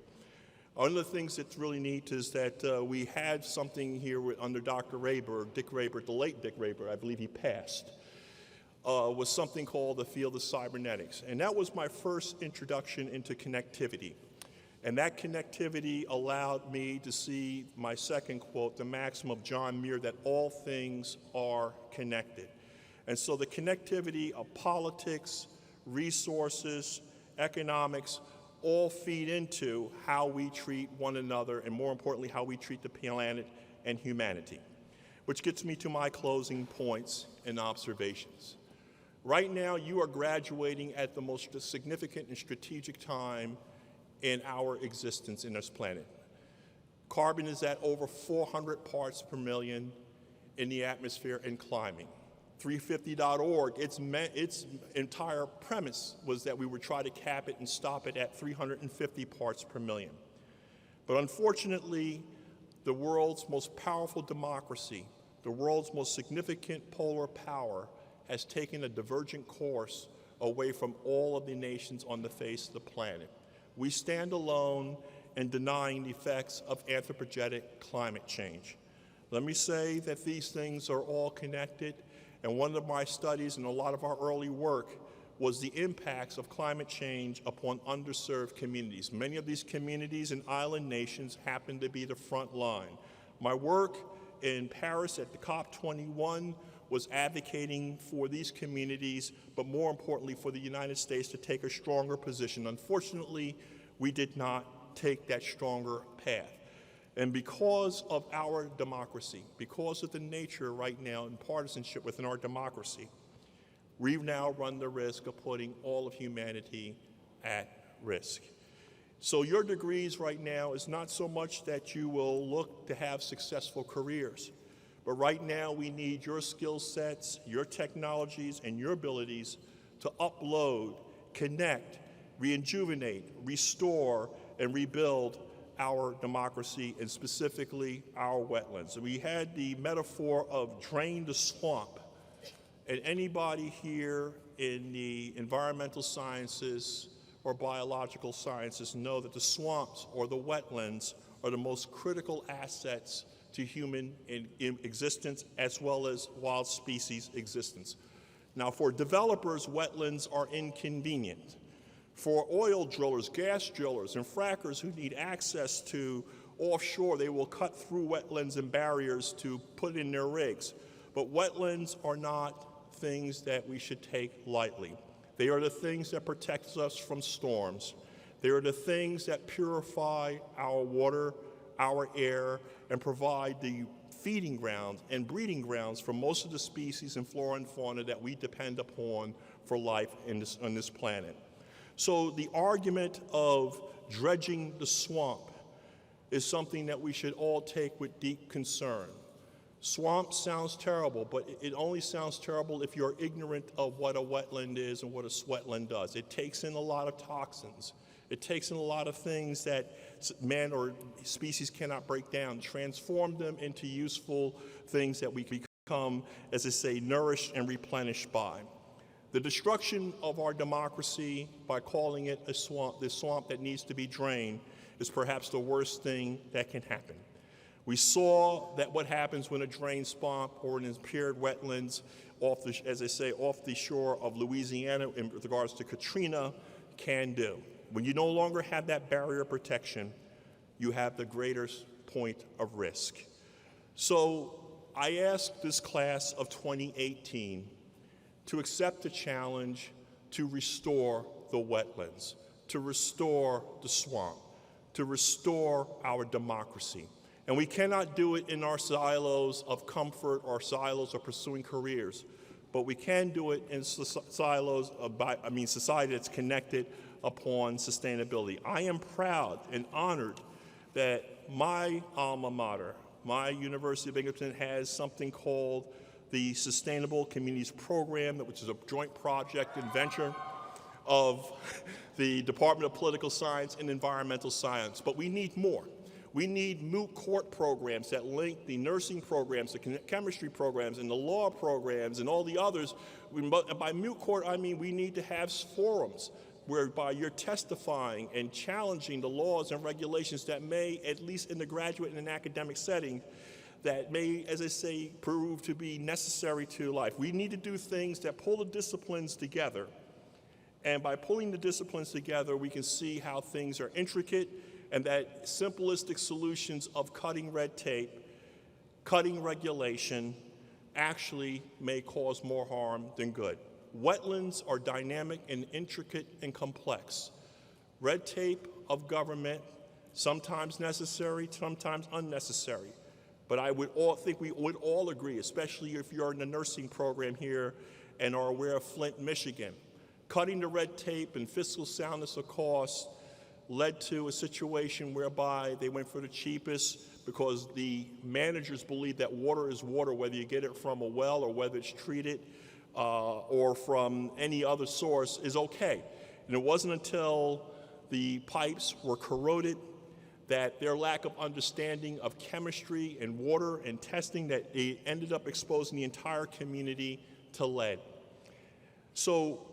H: One of the things that's really neat is that we had something here under Dr. Rayburg, Dick Rayburg, the late Dick Rayburg, I believe he passed, was something called the field of cybernetics. And that was my first introduction into connectivity. And that connectivity allowed me to see my second quote, the maxim of John Muir, that all things are connected. And so the connectivity of politics, resources, economics, all feed into how we treat one another, and more importantly, how we treat the planet and humanity. Which gets me to my closing points and observations. Right now, you are graduating at the most significant and strategic time in our existence in this planet. Carbon is at over 400 parts per million in the atmosphere and climbing. 350.org, its entire premise was that we would try to cap it and stop it at 350 parts per million. But unfortunately, the world's most powerful democracy, the world's most significant polar power, has taken a divergent course away from all of the nations on the face of the planet. We stand alone in denying the effects of anthropogenic climate change. Let me say that these things are all connected, and one of my studies and a lot of our early work was the impacts of climate change upon underserved communities. Many of these communities and island nations happen to be the front line. My work in Paris at the COP21 was advocating for these communities, but more importantly for the United States to take a stronger position. Unfortunately, we did not take that stronger path. And because of our democracy, because of the nature right now and partisanship within our democracy, we now run the risk of putting all of humanity at risk. So your degrees right now is not so much that you will look to have successful careers, but right now we need your skill sets, your technologies, and your abilities to upload, connect, rejuvenate, restore, and rebuild our democracy, and specifically our wetlands. We had the metaphor of drain the swamp, and anybody here in the environmental sciences or biological sciences know that the swamps or the wetlands are the most critical assets to human existence as well as wild species existence. Now, for developers, wetlands are inconvenient. For oil drillers, gas drillers, and frackers who need access to offshore, they will cut through wetlands and barriers to put in their rigs. But wetlands are not things that we should take lightly. They are the things that protect us from storms. They are the things that purify our water, our air, and provide the feeding grounds and breeding grounds for most of the species and flora and fauna that we depend upon for life on this planet. So the argument of dredging the swamp is something that we should all take with deep concern. Swamp sounds terrible, but it only sounds terrible if you're ignorant of what a wetland is and what a sweatland does. It takes in a lot of toxins. It takes in a lot of things that man or species cannot break down, transform them into useful things that we can become, as I say, nourished and replenished by. The destruction of our democracy by calling it a swamp, this swamp that needs to be drained, is perhaps the worst thing that can happen. We saw that what happens when a drained swamp or an impaired wetlands off the, as I say, off the shore of Louisiana in regards to Katrina can do. When you no longer have that barrier protection, you have the greatest point of risk. So I ask this class of 2018 to accept the challenge to restore the wetlands, to restore the swamp, to restore our democracy. And we cannot do it in our silos of comfort or silos of pursuing careers, but we can do it in silos of, society that's connected upon sustainability. I am proud and honored that my alma mater, my University of Binghamton, has something called the Sustainable Communities Program, which is a joint project and venture of the Department of Political Science and Environmental Science. But we need more. We need moot court programs that link the nursing programs, the chemistry programs, and the law programs, and all the others. By moot court, I mean we need to have forums whereby you're testifying and challenging the laws and regulations that may, at least in the graduate and an academic setting, that may, as I say, prove to be necessary to life. We need to do things that pull the disciplines together. And by pulling the disciplines together, we can see how things are intricate, and that simplistic solutions of cutting red tape, cutting regulation, actually may cause more harm than good. Wetlands are dynamic and intricate and complex. Red tape of government, sometimes necessary, sometimes unnecessary. But I would think we would all agree, especially if you're in the nursing program here and are aware of Flint, Michigan. Cutting the red tape and fiscal soundness of cost led to a situation whereby they went for the cheapest because the managers believe that water is water, whether you get it from a well or whether it's treated or from any other source is okay. And it wasn't until the pipes were corroded that their lack of understanding of chemistry and water and testing that they ended up exposing the entire community to lead. So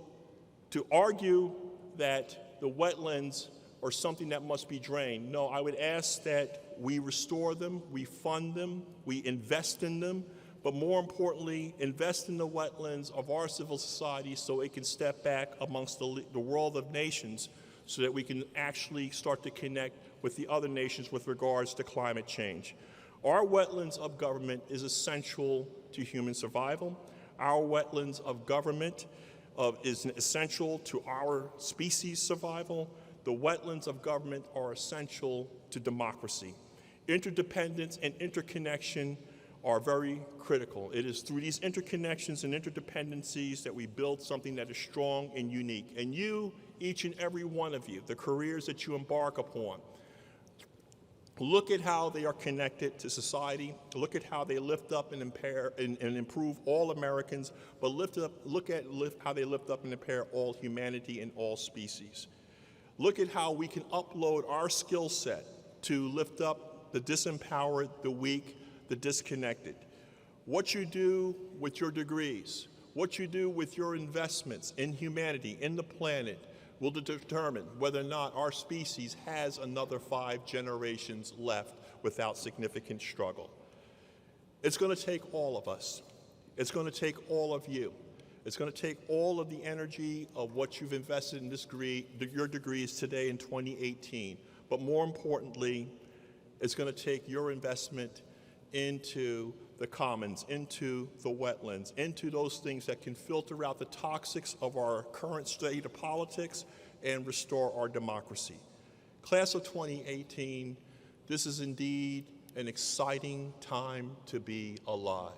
H: to argue that the wetlands are something that must be drained, no, I would ask that we restore them, we fund them, we invest in them, but more importantly, invest in the wetlands of our civil society so it can step back amongst the world of nations so that we can actually start to connect with the other nations with regards to climate change. Our wetlands of government is essential to human survival. Our wetlands of government is essential to our species survival. The wetlands of government are essential to democracy. Interdependence and interconnection are very critical. It is through these interconnections and interdependencies that we build something that is strong and unique. And you, each and every one of you, the careers that you embark upon, look at how they are connected to society. Look at how they lift up and improve all Americans, but look at how they lift up and impair all humanity and all species. Look at how we can upload our skill set to lift up the disempowered, the weak, the disconnected. What you do with your degrees, what you do with your investments in humanity, in the planet, will determine whether or not our species has another 5 generations left without significant struggle. It's going to take all of us. It's going to take all of you. It's going to take all of the energy of what you've invested in this degree, your degrees today in 2018. But more importantly, it's going to take your investment into the commons, into the wetlands, into those things that can filter out the toxics of our current state of politics and restore our democracy. Class of 2018, this is indeed an exciting time to be alive.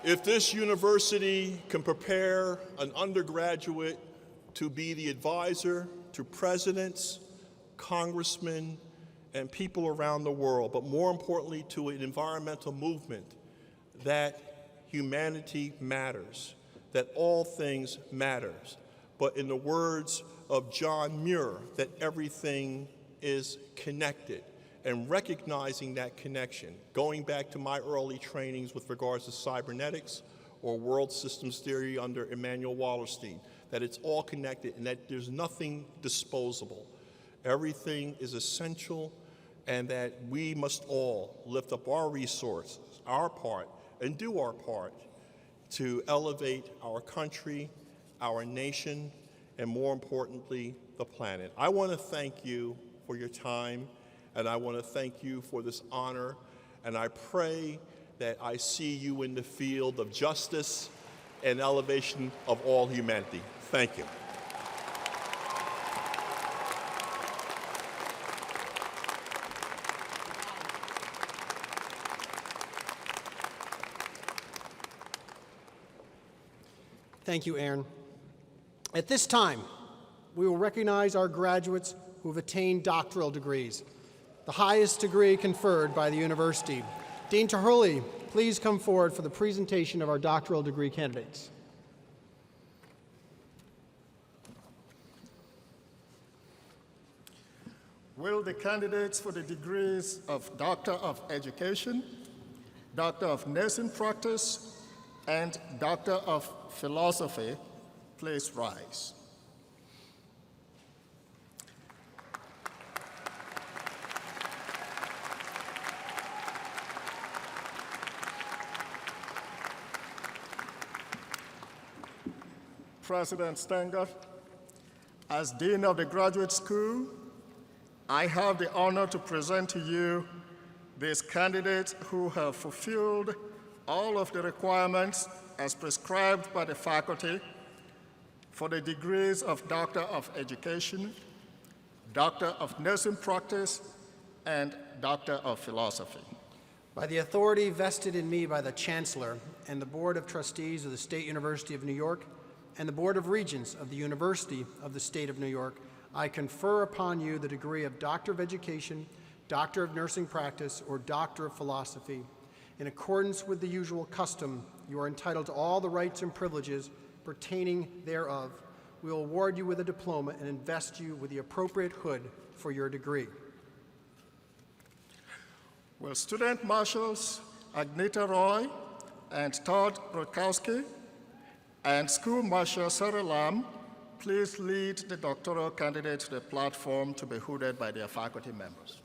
H: If this university can prepare an undergraduate to be the advisor to presidents, congressmen, and people around the world, but more importantly to an environmental movement that humanity matters, that all things matters, but in the words of John Muir, that everything is connected, and recognizing that connection, going back to my early trainings with regards to cybernetics or world systems theory under Immanuel Wallerstein, that it's all connected and that there's nothing disposable. Everything is essential, and that we must all lift up our resources, our part, and do our part to elevate our country, our nation, and more importantly, the planet. I want to thank you for your time, and I want to thank you for this honor, and I pray that I see you in the field of justice and elevation of all humanity. Thank you.
D: Thank you, Aaron. At this time, we will recognize our graduates who have attained doctoral degrees, the highest degree conferred by the university. Dean Hurley, please come forward for the presentation of our doctoral degree candidates.
F: Will the candidates for the degrees of Doctor of Education, Doctor of Nursing Practice, and Doctor of Philosophy please rise? President Stenger, as Dean of the Graduate School, I have the honor to present to you these candidates who have fulfilled all of the requirements as prescribed by the faculty for the degrees of Doctor of Education, Doctor of Nursing Practice, and Doctor of Philosophy.
D: By the authority vested in me by the Chancellor and the Board of Trustees of the State University of New York and the Board of Regents of the University of the State of New York, I confer upon you the degree of Doctor of Education, Doctor of Nursing Practice, or Doctor of Philosophy. In accordance with the usual custom, you are entitled to all the rights and privileges pertaining thereof. We will award you with a diploma and invest you with the appropriate hood for your degree.
F: Will Student Marshals Agneta Roy and Todd Rutkowski and School Marshal Sarah Lam please lead the doctoral candidates to the platform to be hooded by their faculty members.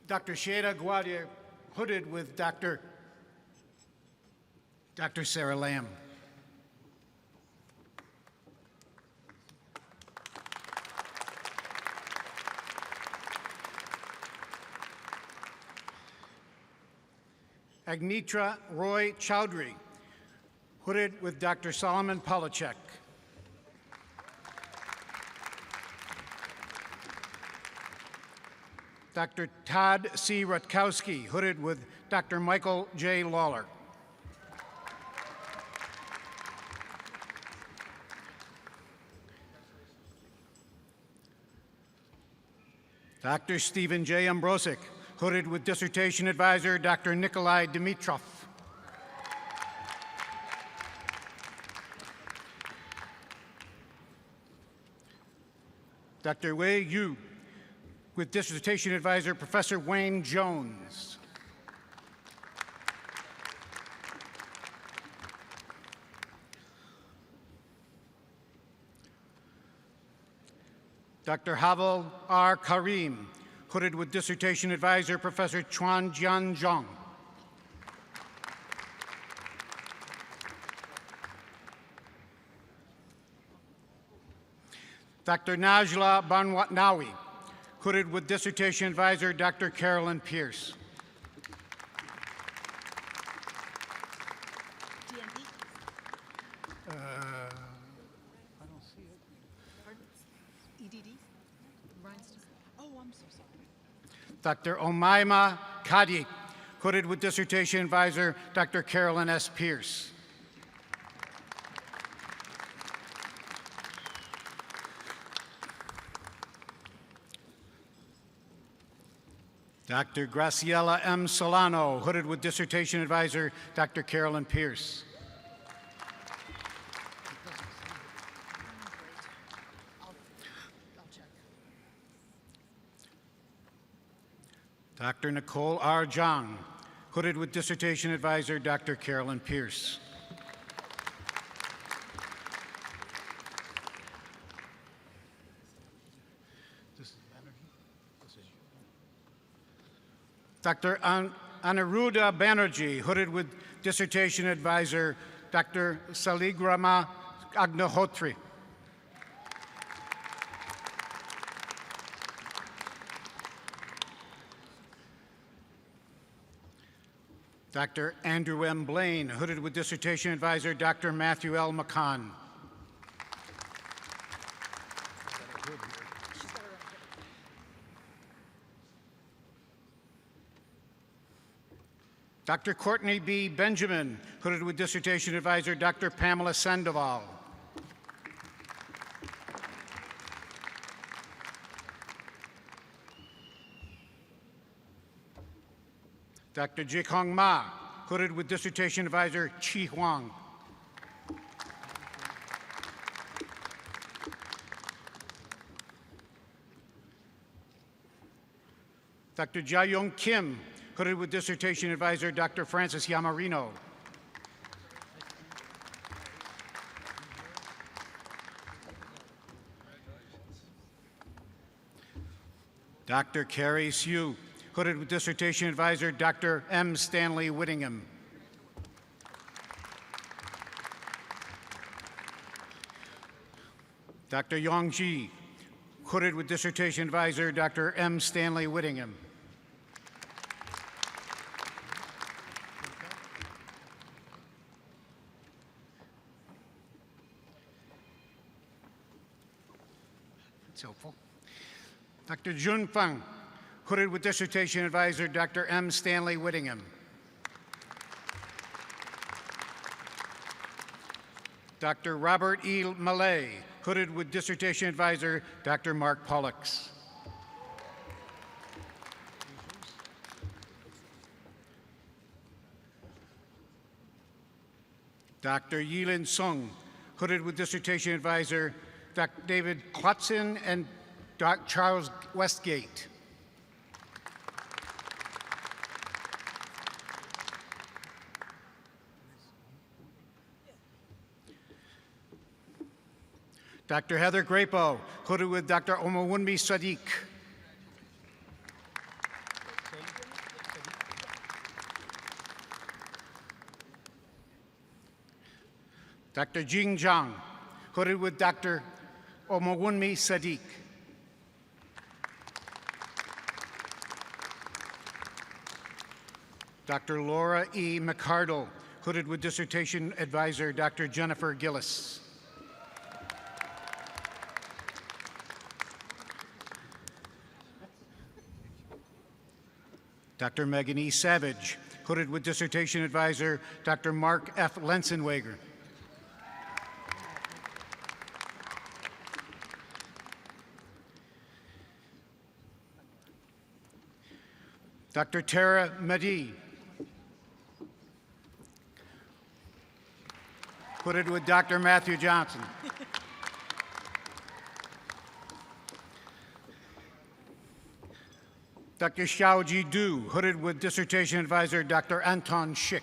I: Dr. Sheda Guadia, hooded with Dr. Sarah Lamb. Agnitra Roy Chowdhury, hooded with Dr. Solomon Polachek. Dr. Todd C. Rutkowski, hooded with Dr. Michael J. Lawler. Dr. Stephen J. Ambrosic, hooded with dissertation advisor Dr. Nikolai Dimitrov. Dr. Wei Yu, with dissertation advisor Professor Wayne Jones. Dr. Havel R. Karim, hooded with dissertation advisor Professor Chuan Jian Zhang. Dr. Najla Banwatnawi, hooded with dissertation advisor Dr. Carolyn Pierce. Dr. Omaima Kadi, hooded with dissertation advisor Dr. Carolyn S. Pierce. Dr. Graciela M. Solano, hooded with dissertation advisor Dr. Carolyn Pierce. Dr. Nicole R. Jong, hooded with dissertation advisor Dr. Carolyn Pierce. Dr. Aniruddha Banerjee, hooded with dissertation advisor Dr. Saligrama Agnihotri. Dr. Andrew M. Blaine, hooded with dissertation advisor Dr. Matthew L. McCann. Dr. Courtney B. Benjamin, hooded with dissertation advisor Dr. Pamela Sandoval. Dr. Jikong Ma, hooded with dissertation advisor Chi Huang. Dr. Jae-Young Kim, hooded with dissertation advisor Dr. Francis Yamarino. Dr. Carrie Sue, hooded with dissertation advisor Dr. M. Stanley Whittingham. Dr. Yong Ji, hooded with dissertation advisor Dr. M. Stanley Whittingham. That's helpful. Dr. Jun Feng, hooded with dissertation advisor Dr. M. Stanley Whittingham. Dr. Robert E. Malay, hooded with dissertation advisor Dr. Mark Pollux. Dr. Yilin Sung, hooded with dissertation advisor Dr. David Klotzen and Dr. Charles Westgate. Dr. Heather Grapo, hooded with Dr. Omawunmi Sadiq. Dr. Jing Zhang, hooded with Dr. Omawunmi Sadiq. Dr. Laura E. McCardle, hooded with dissertation advisor Dr. Jennifer Gillis. Dr. Megan E. Savage, hooded with dissertation advisor Dr. Mark F. Lensenwager. Dr. Tara Madi, hooded with Dr. Matthew Johnson. Dr. Xiaoji Du, hooded with dissertation advisor Dr. Anton Schick.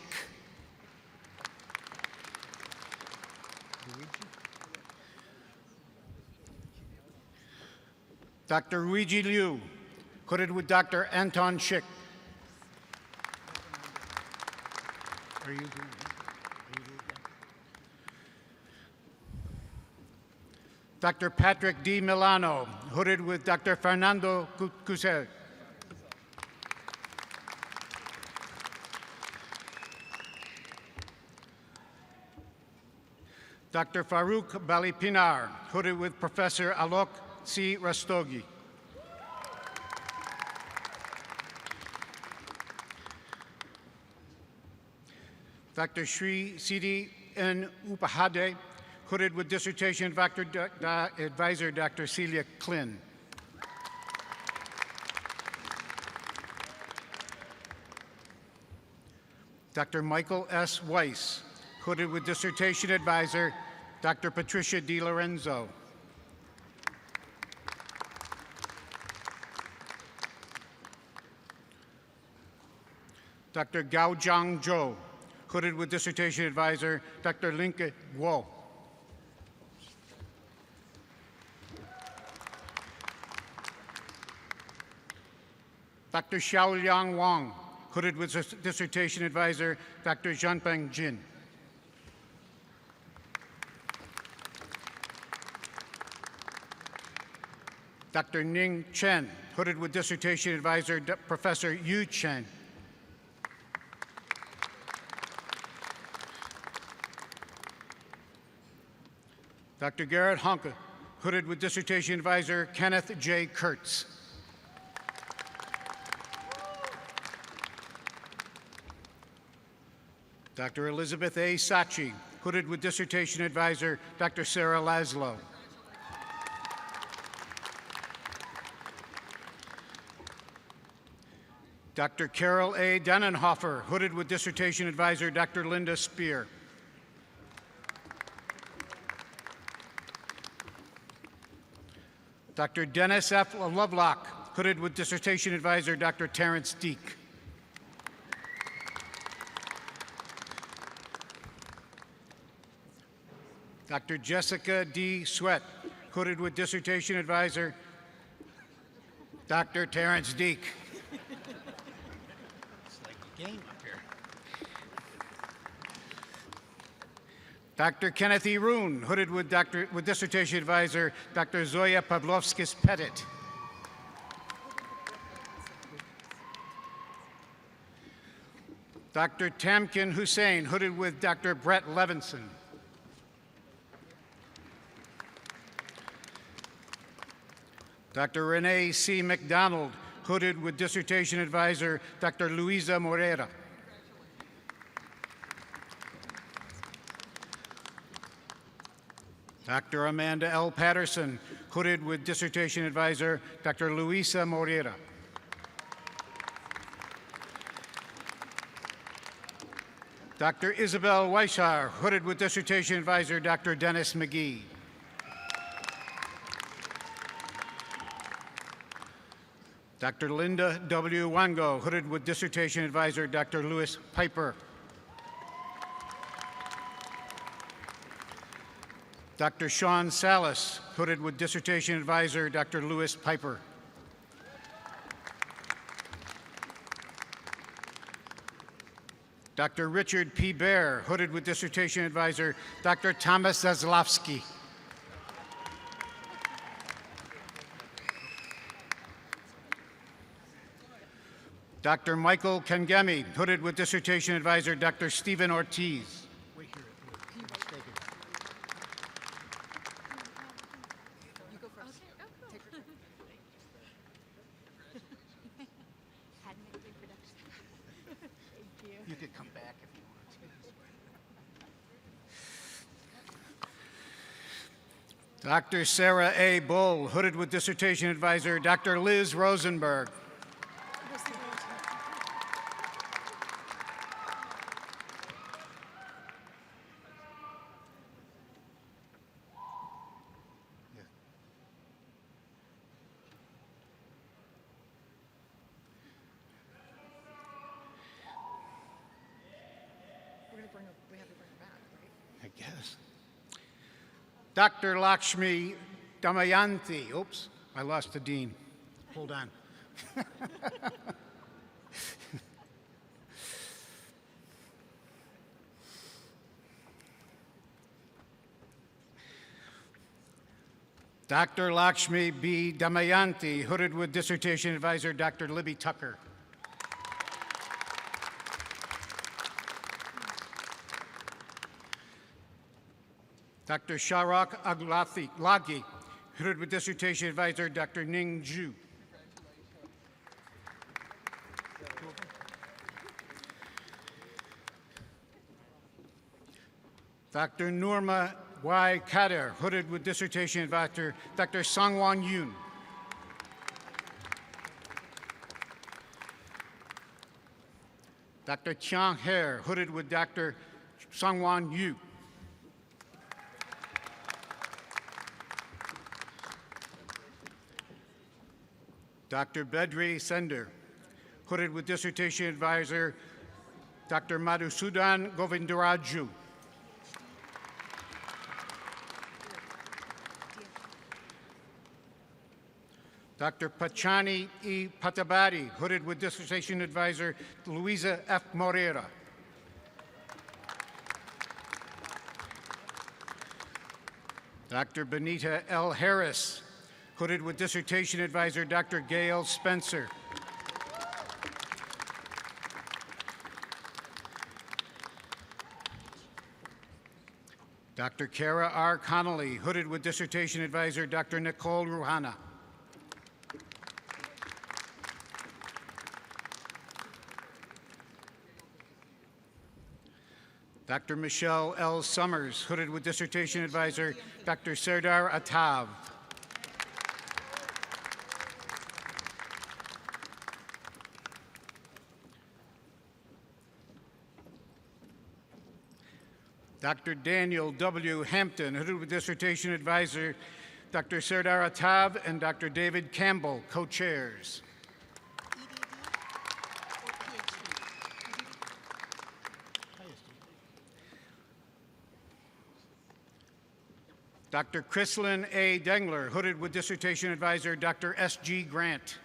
I: Dr. Luigi Liu, hooded with Dr. Anton Schick. Are you doing Dr. Patrick D. Milano, hooded with Dr. Fernando Cusel. Dr. Farouk Balipinar, hooded with Professor Alok C. Rastogi. Dr. Sri Sidi N. Upahade, hooded with dissertation advisor Dr. Celia Klin. Dr. Michael S. Weiss, hooded with dissertation advisor Dr. Patricia Di Lorenzo. Dr. Gao Zhang Zhou, hooded with dissertation advisor Dr. Linke Guo. Dr. Xiaoliang Wang, hooded with dissertation advisor Dr. Zhanpeng Jin. Dr. Ning Chen, hooded with dissertation advisor Professor Yu Chen. Dr. Garrett Honka, hooded with dissertation advisor Kenneth J. Kurtz. Dr. Elizabeth A. Sachi, hooded with dissertation advisor Dr. Sarah Laszlo. Dr. Carol A. Dannenhofer, hooded with dissertation advisor Dr. Linda Spear. Dr. Dennis F. Lovelock, hooded with dissertation advisor Dr. Terrence Deek. Dr. Jessica D. Sweat, hooded with dissertation advisor Dr. Terrence Deek.
J: It's like a game up here.
I: Dr. Kenneth E. Roon, hooded with dissertation advisor Dr. Zoya Pavlovskis-Pettit. Dr. Tamkin Hussein, hooded with Dr. Brett Levinson. Dr. Renee C. McDonald, hooded with dissertation advisor Dr. Luisa Moreira. Dr. Amanda L. Patterson, hooded with dissertation advisor Dr. Luisa Moreira. Dr. Isabel Weishar, hooded with dissertation advisor Dr. Dennis McGee. Dr. Linda W. Wango, hooded with dissertation advisor Dr. Louis Piper. Dr. Sean Salas, hooded with dissertation advisor Dr. Louis Piper. Dr. Richard P. Baer, hooded with dissertation advisor Dr. Thomas Zaslavsky. Dr. Michael Kangemi, hooded with dissertation advisor Dr. Stephen Ortiz.
J: You could come back if you want to.
I: Dr. Sarah A. Bull, hooded with dissertation advisor Dr. Liz Rosenberg.
K: We have to bring it back, right?
I: I guess. Dr. Lakshmi Damayanti. Oops, I lost the dean. Hold on. Dr. Lakshmi B. Damayanti, hooded with dissertation advisor Dr. Libby Tucker. Dr. Sharak Lagi, hooded with dissertation advisor Dr. Ning Zhu. Dr. Nurma Y. Kader, hooded with dissertation advisor Dr. Sangwon Yoon. Dr. Chiang Her, hooded with Dr. Sangwon Yu. Dr. Bedri Sender, hooded with dissertation advisor Dr. Madhusudan Govindaraju. Dr. Pachani E. Patabadi, hooded with dissertation advisor Luisa F. Moreira. Dr. Benita L. Harris, hooded with dissertation advisor Dr. Gail Spencer. Dr. Kara R. Connolly, hooded with dissertation advisor Dr. Nicole Ruhana. Dr. Michelle L. Summers, hooded with dissertation advisor Dr. Serdar Atav. Dr. Daniel W. Hampton, hooded with dissertation advisor Dr. Serdar Atav and Dr. David Campbell, co-chairs. Dr. Chrislyn A. Dengler, hooded with dissertation advisor Dr. S.G. Grant.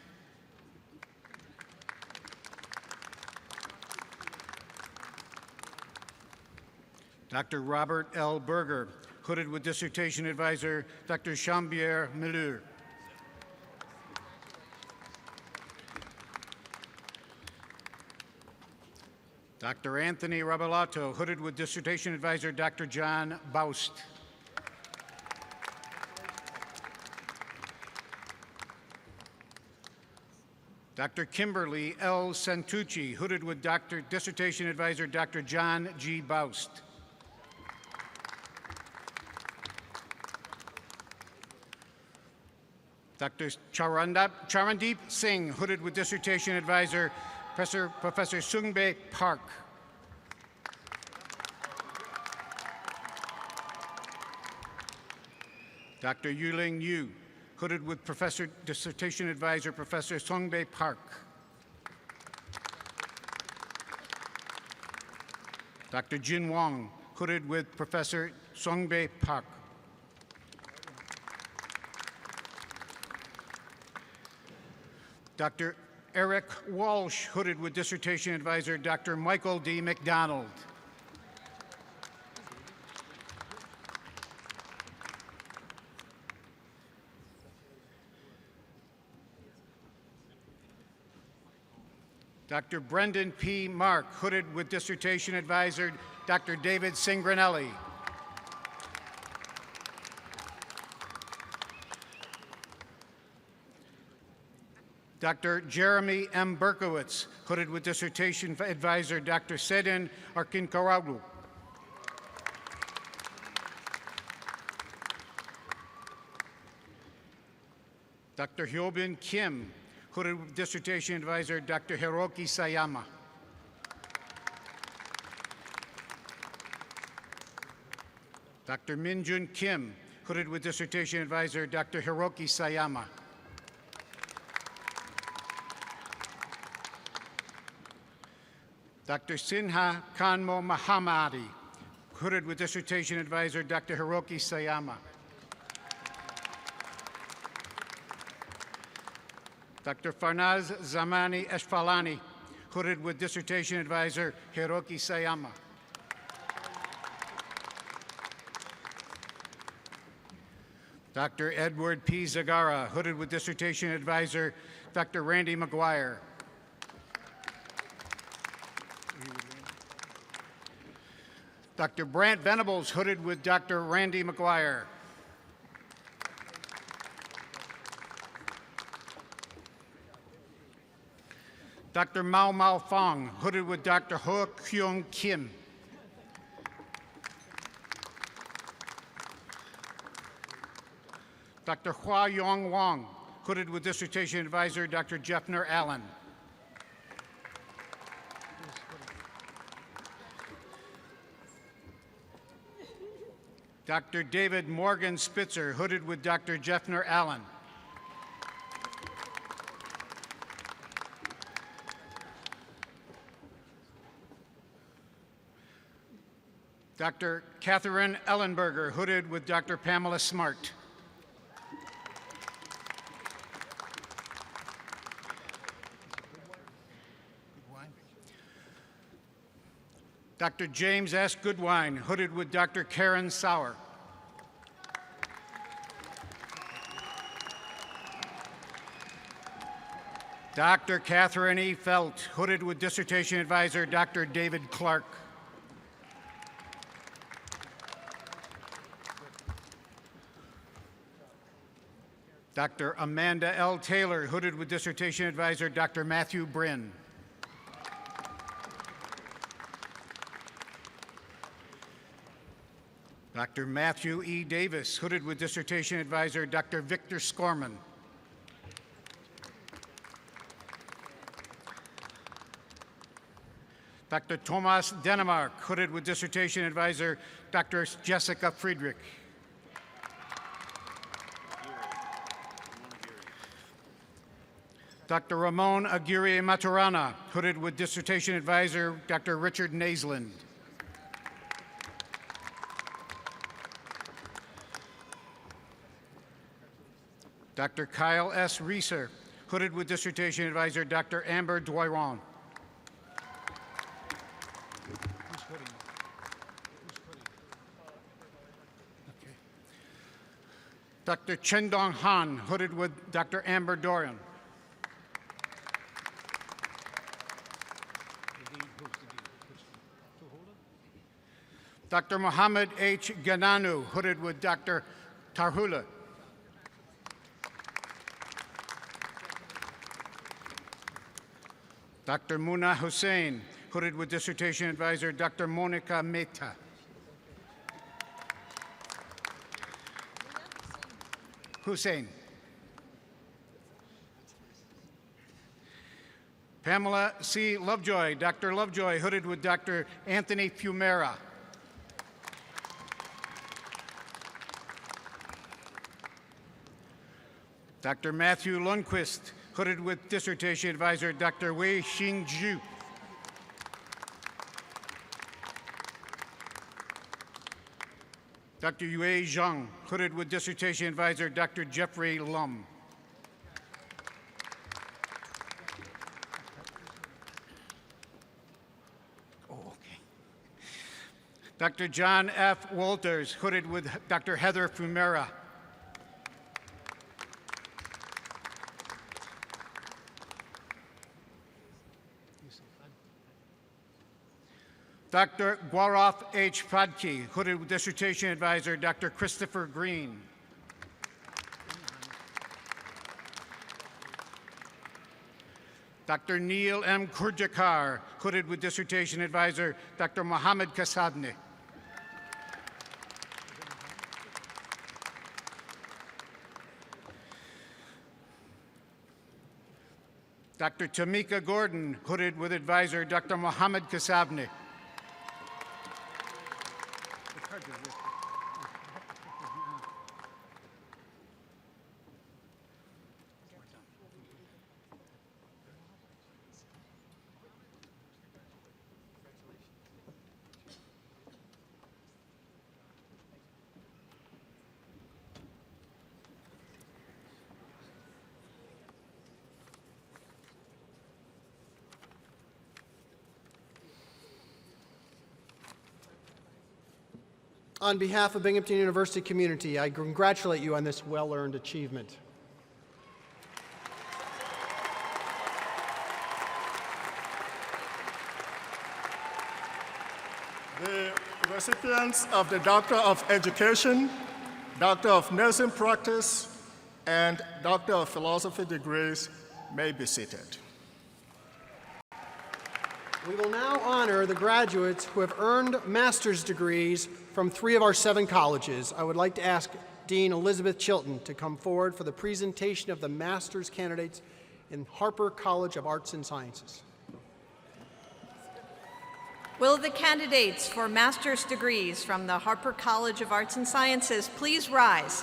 I: Dr. Robert L. Berger, hooded with dissertation advisor Dr. Chambier Milur. Dr. Anthony Rabalato, hooded with dissertation advisor Dr. John Baust. Dr. Kimberly L. Santucci, hooded with dissertation advisor Dr. John G. Baust. Dr. Charandeep Singh, hooded with dissertation advisor Professor Sungbae Park. Dr. Yuling Yu, hooded with dissertation advisor Professor Sungbae Park. Dr. Jin Wong, hooded with Professor Sungbae Park. Dr. Eric Walsh, hooded with dissertation advisor Dr. Michael D. McDonald. Dr. Brendan P. Mark, hooded with dissertation advisor Dr. David Singranelli. Dr. Jeremy M. Berkowitz, hooded with dissertation advisor Dr. Sedin Arkinkaragu. Dr. Hyobin Kim, hooded with dissertation advisor Dr. Hiroki Sayama. Dr. Minjun Kim, hooded with dissertation advisor Dr. Hiroki Sayama. Dr. Sinha Kanmo Mahamadi, hooded with dissertation advisor Dr. Hiroki Sayama. Dr. Farnaz Zamani Eshfalani, hooded with dissertation advisor Hiroki Sayama. Dr. Edward P. Zagara, hooded with dissertation advisor, Dr. Randy McGuire. Dr. Brant Venables, hooded with Dr. Randy McGuire. Dr. Mao Mao Fong, hooded with Dr. Ho Kyung Kim. Dr. Hua Yong Wong, hooded with dissertation advisor, Dr. Jeffner Allen. Dr. David Morgan Spitzer, hooded with Dr. Jeffner Allen. Dr. Catherine Ellenberger, hooded with Dr. Pamela Smart. Dr. James S. Goodwine, hooded with Dr. Karen Sauer. Dr. Catherine E. Felt, hooded with dissertation advisor, Dr. David Clark. Dr. Amanda L. Taylor, hooded with dissertation advisor, Dr. Matthew Bryn. Dr. Matthew E. Davis, hooded with dissertation advisor, Dr. Victor Scorman. Dr. Thomas Denemark, hooded with dissertation advisor, Dr. Jessica Friedrich. Dr. Ramon Aguirre Maturana, hooded with dissertation advisor, Dr. Richard Naisland. Dr. Kyle S. Reeser, hooded with dissertation advisor, Dr. Amber Dwyron. Dr. Chendong Han, hooded with Dr. Amber Dorian. Dr. Mohammed H. Gananu, hooded with Dr. Tarhula. Dr. Muna Hussein, hooded with dissertation advisor, Dr. Monica Mehta. Hussein. Pamela C. Lovejoy, Dr. Lovejoy, hooded with Dr. Anthony Fumera. Dr. Matthew Lundquist, hooded with dissertation advisor, Dr. Wei Xing Zhu. Dr. Yue Zhang, hooded with dissertation advisor, Dr. Jeffrey Lum. Dr. John F. Walters, hooded with Dr. Heather Fumera. Dr. Gaurav H. Phadke, hooded with dissertation advisor, Dr. Christopher Green. Dr. Neil M. Kurjakar, hooded with dissertation advisor, Dr. Mohammed Kasabni. Dr. Tamika Gordon, hooded with advisor, Dr. Mohammed Kasabni.
D: On behalf of Binghamton University community, I congratulate you on this well-earned achievement.
F: The recipients of the Doctor of Education, Doctor of Nursing Practice, and Doctor of Philosophy degrees may be seated.
D: We will now honor the graduates who have earned master's degrees from 3 of our 7 colleges. I would like to ask Dean Elizabeth Chilton to come forward for the presentation of the master's candidates in Harpur College of Arts and Sciences.
K: Will the candidates for master's degrees from the Harpur College of Arts and Sciences please rise?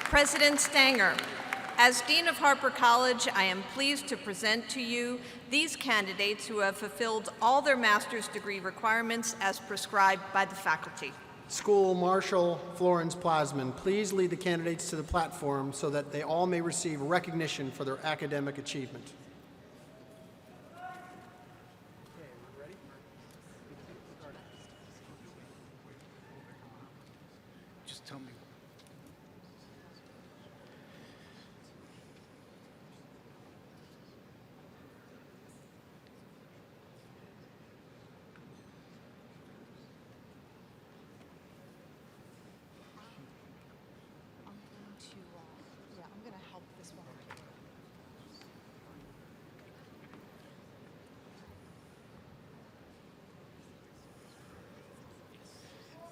K: President Stanger, as Dean of Harpur College, I am pleased to present to you these candidates who have fulfilled all their master's degree requirements as prescribed by the faculty.
D: School Marshal Florence Plasman, please lead the candidates to the platform so that they all may receive recognition for their academic achievement.
I: Just tell me.
K: I'm going to help this one.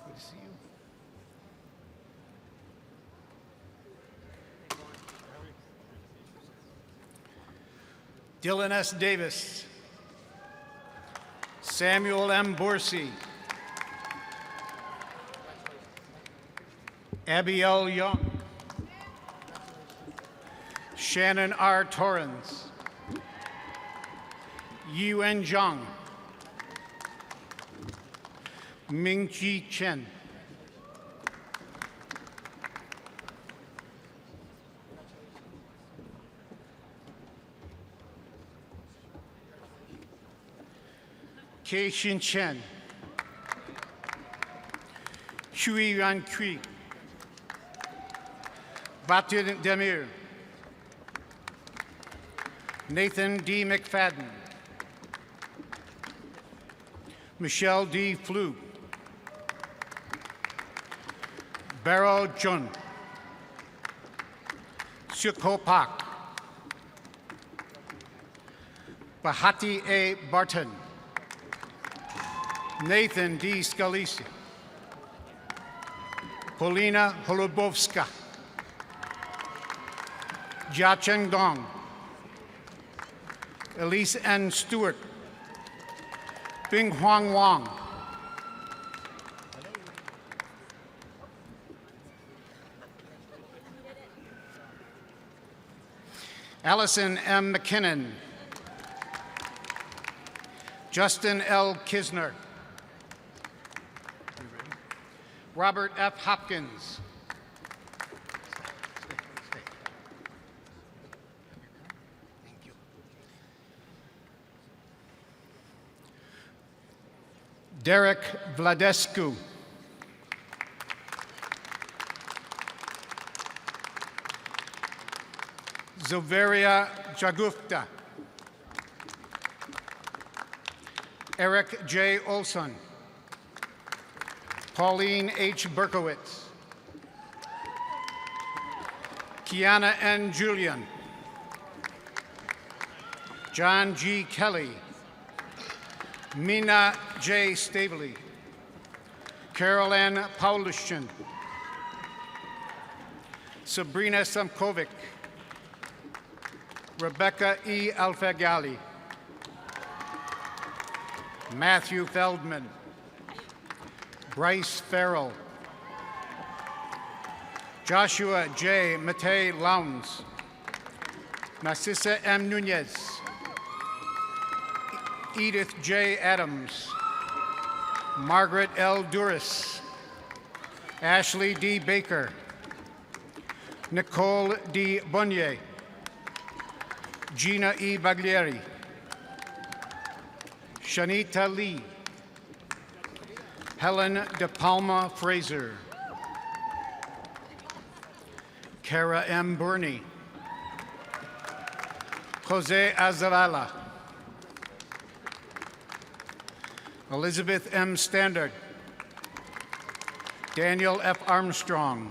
I: Good to see you. Dylan S. Davis, Samuel M. Borsey, Abiel Young, Shannon R. Torrens, Yuen Zhang, Ming-Chi Chen, Kei-Shin Chen, Hui Yuan Kui, Batir Demir, Nathan D. McFadden, Michelle D. Flew, Barrow Jun, Sukho Pak, Bahati A. Barton, Nathan D. Scalisi, Polina Holubowska, Jia Cheng Dong, Elise N. Stewart, Bing Huang Wang, Allison M. McKinnon, Justin L. Kisner, Robert F. Hopkins, Derek Vladescu, Zoveria Jagufta, Eric J. Olson, Pauline H. Berkowitz, Kiana N. Julian, John G. Kelly, Mina J. Stavely, Carol Ann Paulushin, Sabrina Samkovic, Rebecca E. Alfagali, Matthew Feldman, Bryce Farrell, Joshua J. Matei Lowndes, Narcissa M. Nunez, Edith J. Adams, Margaret L. Duras, Ashley D. Baker, Nicole D. Bonnier, Gina E. Baglieri, Shanita Lee. Helen De Palma Fraser. Kara M. Burney. Jose Azarala. Elizabeth M. Standard. Daniel F. Armstrong.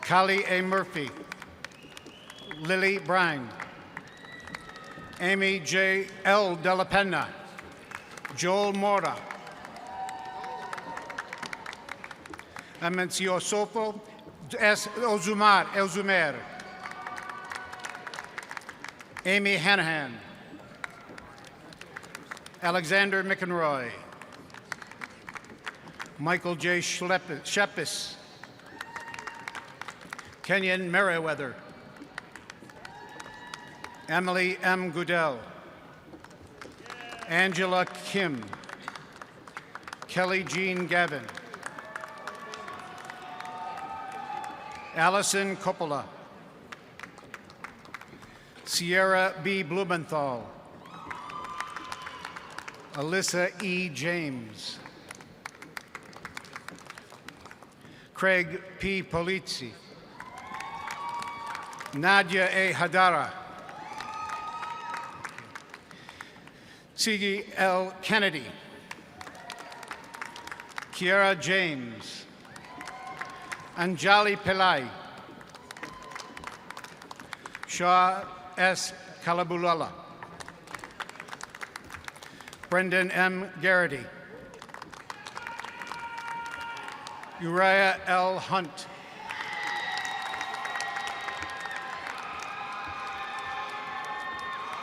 I: Kali A. Murphy. Lily Brine. Amy J. L. Della Penna. Joel Mora. Amenciosofo S. Elzumer. Amy Hanahan. Alexander McEnroy. Michael J. Shepis. Kenyon Merriweather. Emily M. Goodell. Angela Kim. Kelly Jean Gavin. Allison Coppola. Sierra B. Blumenthal. Alyssa E. James. Craig P. Polizzi. Nadia A. Hadara. Sigi L. Kennedy. Kiara James. Anjali Pillai. Shah S. Kalabulala. Brendan M. Garrity. Uriah L. Hunt.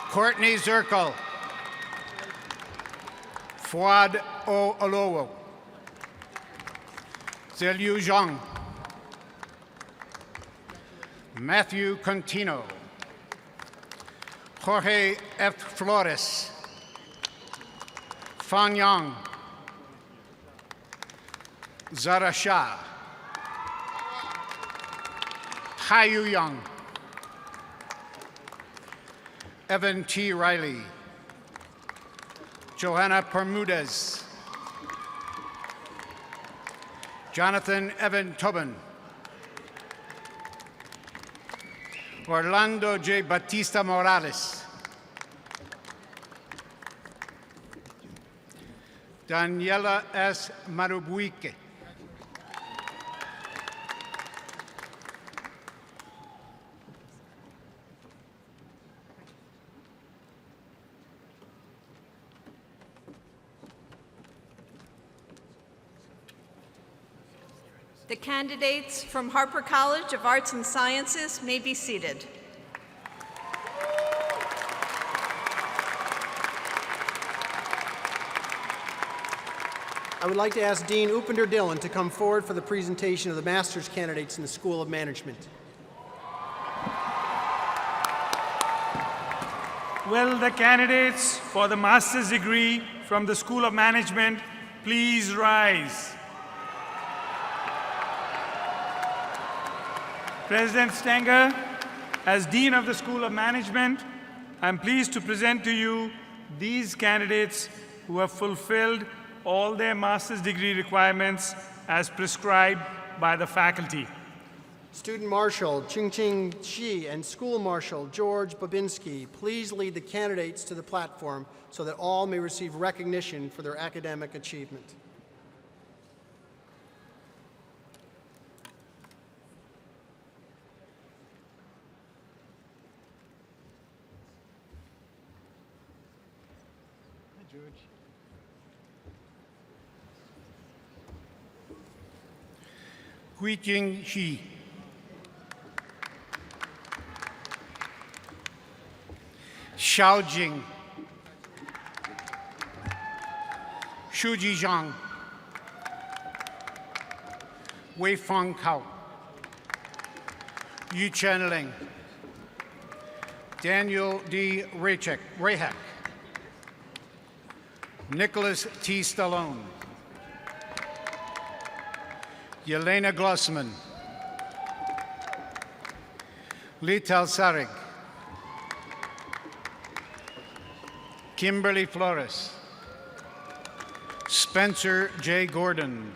I: Courtney Zirkle. Fuad O. Olowo. Zeliu Zhang. Matthew Contino. Jorge F. Flores. Fang Yang. Zara Shah. Hayu Young. Evan T. Riley. Johanna Bermudez. Jonathan Evan Tobin. Orlando J. Batista Morales. Daniela S. Marubuike.
K: The candidates from Harpur College of Arts and Sciences may be seated.
D: I would like to ask Dean Upinder Dillon to come forward for the presentation of the master's candidates in the School of Management.
L: Will the candidates for the master's degree from the School of Management please rise? President Stenger, as Dean of the School of Management, I'm pleased to present to you these candidates who have fulfilled all their master's degree requirements as prescribed by the faculty.
D: Student Marshal Ching-Ching Shi and School Marshal George Babinski, please lead the candidates to the platform so that all may receive recognition for their academic achievement.
I: Huijing Shi. Xiaojing. Shuji Zhang. Wei Fang Kao. Yu Chen Ling. Daniel D. Rehak. Nicholas T. Stallone. Yelena Glossman. Lital Sarig. Kimberly Flores, Spencer J. Gordon,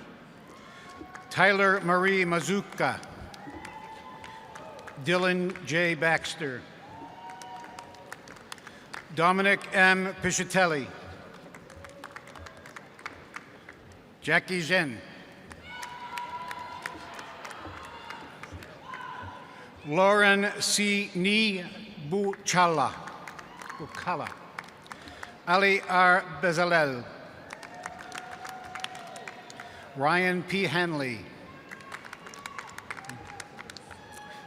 I: Tyler Marie Mazuka, Dylan J. Baxter, Dominic M. Piscitelli, Jackie Zhen, Lauren C. Ni Bukala, Ali R. Bezalel, Ryan P. Hanley,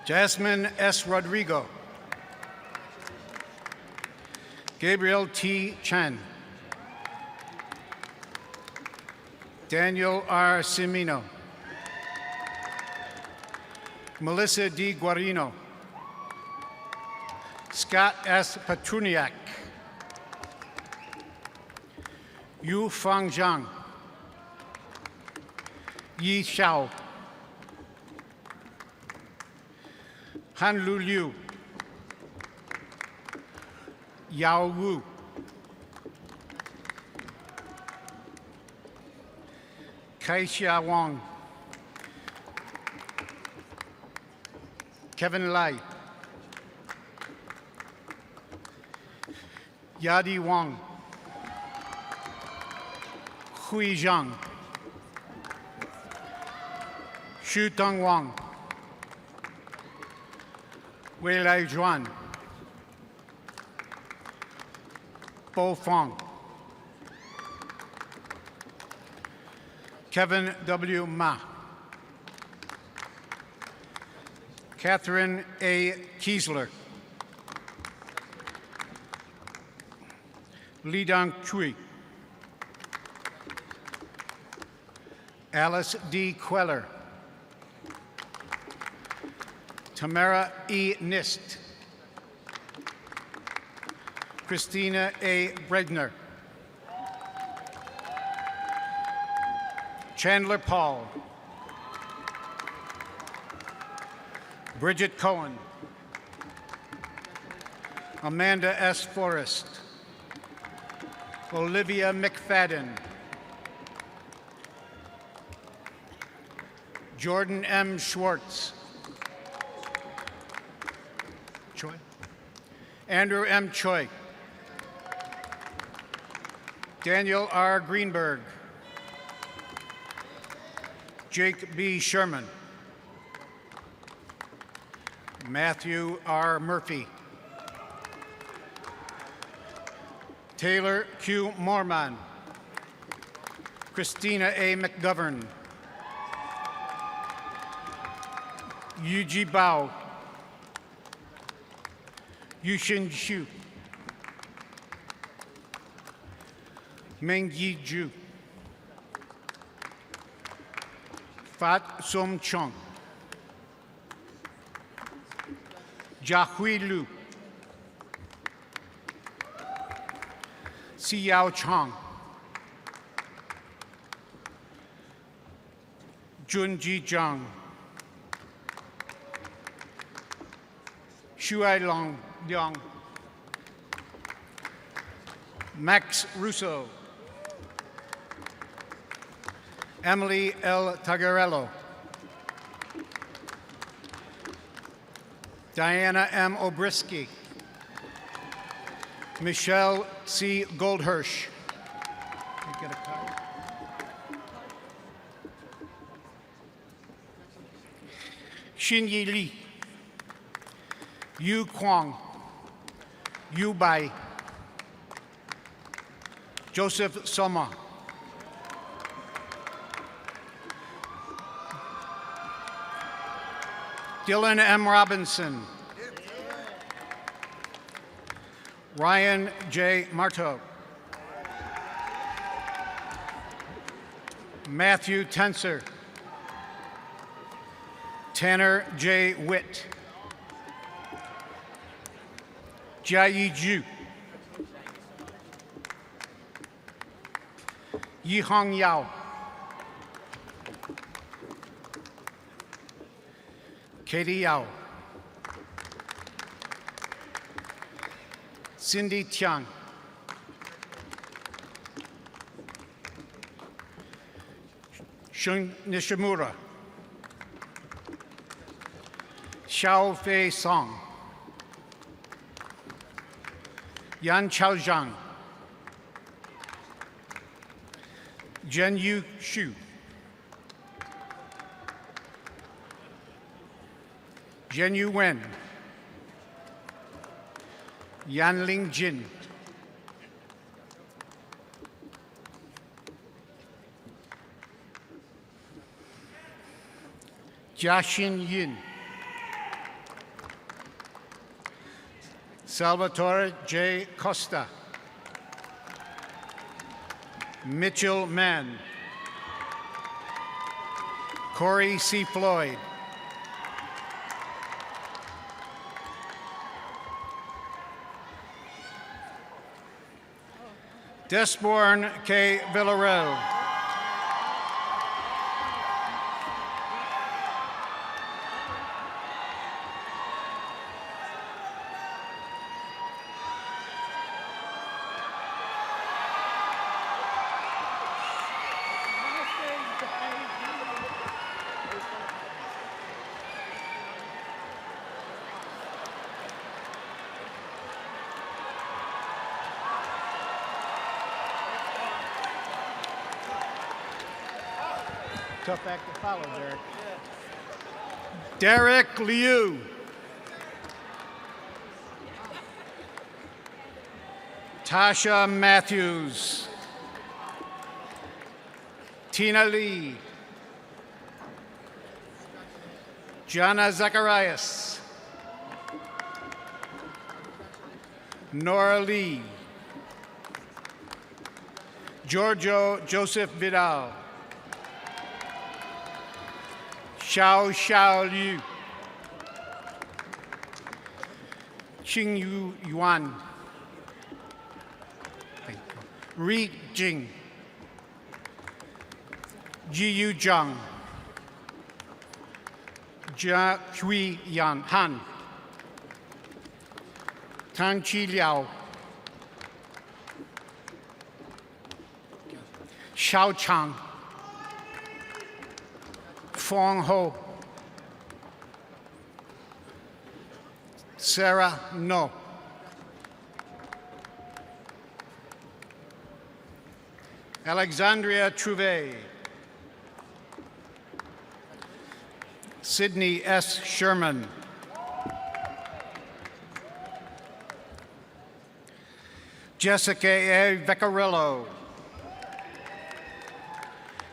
I: Jasmine S. Rodrigo, Gabriel T. Chan, Daniel R. Cimino, Melissa D. Guarino, Scott S. Petruniak, Yu Fang Zhang, Yi Xiao, Han Lu Liu, Yao Wu, Kai Xia Wang, Kevin Lai, Yadi Wang, Hui Zhang, Xu Tong Wang, Wei Lai Zhuan, Bo Fong, Kevin W. Ma, Catherine A. Kiesler, Li Dong Chui, Alice D. Queller, Tamara E. Nist, Christina A. Bregner, Chandler Paul, Bridget Cohen, Amanda S. Forrest, Olivia McFadden, Jordan M. Schwartz, Choi, Andrew M. Choi, Daniel R. Greenberg, Jake B. Sherman, Matthew R. Murphy, Taylor Q. Morman, Christina A. McGovern, Yuji Bao, Yushin Xu, Mengyi Zhu, Fat Som Chong, Jiahui Lu, Xiao Chong, Junji Zhang, Shuai Long Liang, Max Russo, Emily L. Tagarello, Diana M. Obrisky, Michelle C. Goldhirsch. Can I get a card? Xinyi Li, Yu Kwang, Yu Bai, Joseph Soma, Dylan M. Robinson, Ryan J. Marto, Matthew Tenser, Tanner J. Witt, Jiayi Zhu, Yihong Yao, Katie Yao, Cindy Tiang, Shun Nishimura, Xiao Fei Song, Yan Chaozhang, Zhenyu Xu, Zhenyu Wen, Yanling Jin, Jiaxin Yin, Salvatore J. Costa, Mitchell Mann, Corey C. Floyd, Desborn K. Villarreal, tough act to follow, Derek. Derek Liu. Tasha Matthews. Tina Lee. Jana Zacharias. Nora Lee. Giorgio Joseph Vidal. Xiao Liu, Qing Yu Yuan, Ri Jing, Ji Yu Zhang, Jia Hui Yan Han, Tang Chi Liao, Xiao Chang, Fong Ho, Sarah No, Alexandria Trouvé, Sydney S. Sherman, Jessica A. Veccarillo,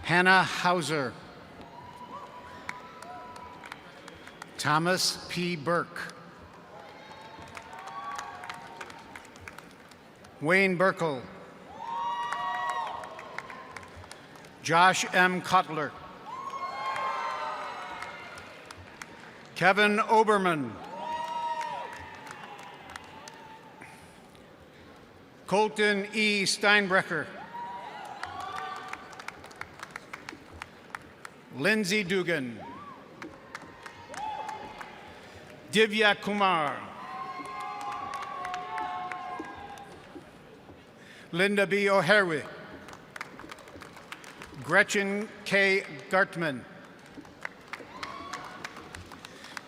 I: Hannah Hauser, Thomas P. Burke, Wayne Burkle, Josh M. Cutler, Kevin Oberman, Colton E. Steinbrecher, Lindsay Dugan, Divya Kumar, Linda B. O'Harry, Gretchen K. Gartman,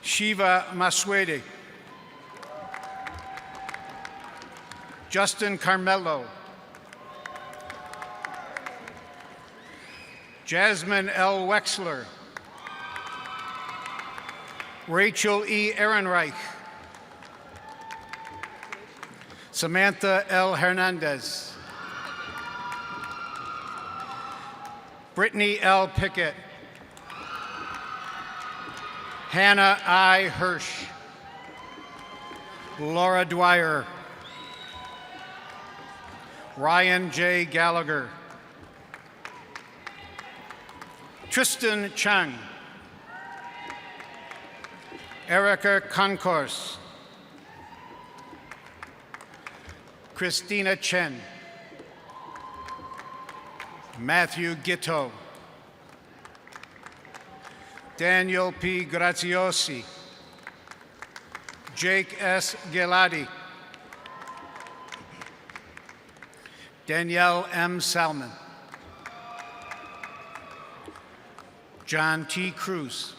I: Shiva Maswede, Justin Carmelo, Jasmine L. Wexler, Rachel E. Ehrenreich, Samantha L. Hernandez, Brittany L. Pickett, Hannah I. Hirsch, Laura Dwyer, Ryan J. Gallagher, Tristan Chang, Erica Concourse, Christina Chen, Matthew Gitto, Daniel P. Graziosi, Jake S. Geladi, Danielle M. Salmon, John T. Cruz.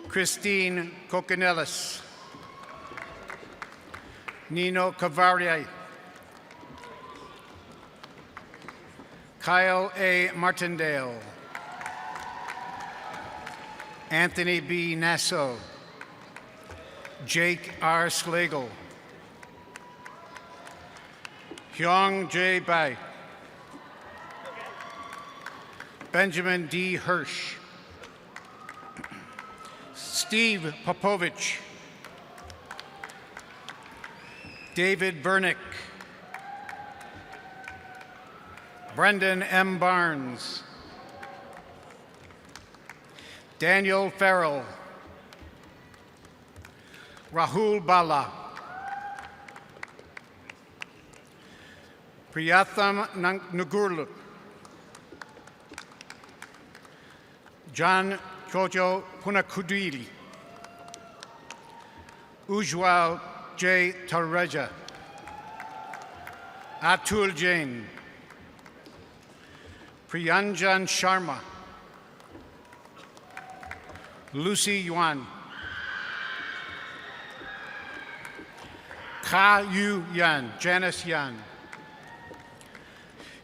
I: Christine Coconellis. Nino Cavalier. Kyle A. Martindale. Anthony B. Nasso. Jake R. Slagle. Hyung J. Bai. Benjamin D. Hirsch. Steve Popovich. David Bernick. Brendan M. Barnes. Daniel Farrell. Rahul Bala. Priyatham Nagurlu. John Kojo Punakudili. Ujwal J. Tareja. Atul Jain. Priyanjan Sharma. Lucy Yuan. Ka Yu Yan, Janice Yan.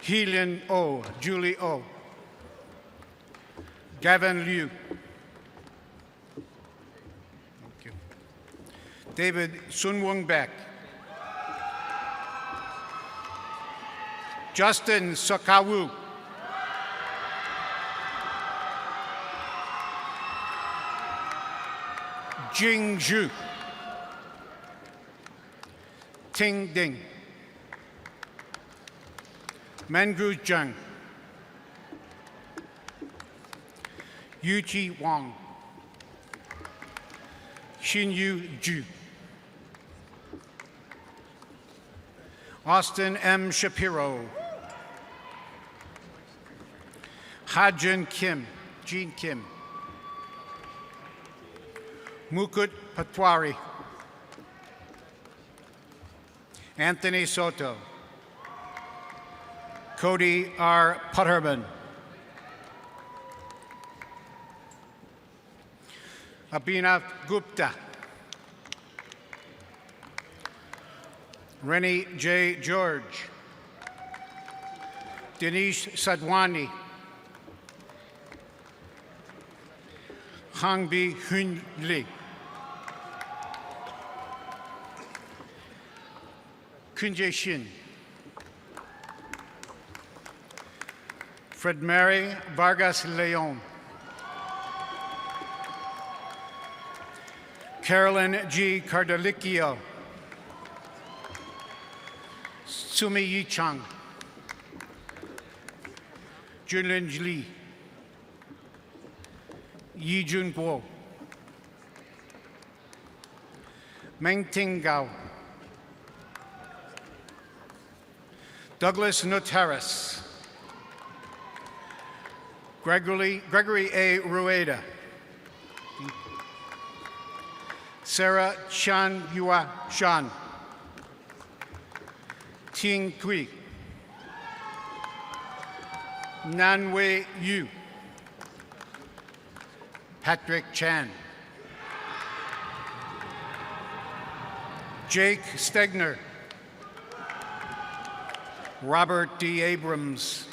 I: Helian O, Julie O. Gavin Liu. Thank you. David Sun Wung Beck. Justin Sokawu. Jing Zhu. Ting Ding. Mengru Zhang. Yuji Wang. Xinyu Zhu. Austin M. Shapiro. Hajin Kim. Jean Kim. Mukut Patwari. Anthony Soto. Cody R. Putterman. Abhinav Gupta. Rennie J. George. Dinesh Sadwani. Hangbi Hun Lee. Kunje Shin. Fred Mary Vargas Leon. Carolyn G. Cardelicchio. Sumi Yi Chang. Junlin Li. Yi Jun Guo. Meng Ting Gao. Douglas Notaris. Gregory A. Rueda. Sarah Chan Yua Shan. Ting Kui. Nanwei Yu. Patrick Chan. Jake Stegner. Robert D. Abrams.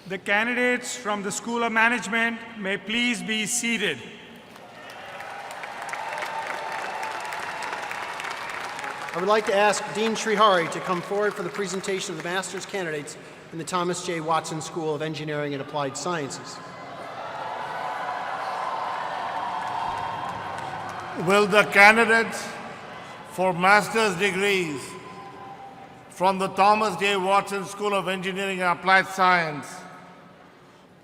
L: The candidates from the School of Management may please be seated.
D: I would like to ask Dean Srihari to come forward for the presentation of the master's candidates in the Thomas J. Watson School of Engineering and Applied Sciences.
M: Will the candidates for master's degrees from the Thomas J. Watson School of Engineering and Applied Science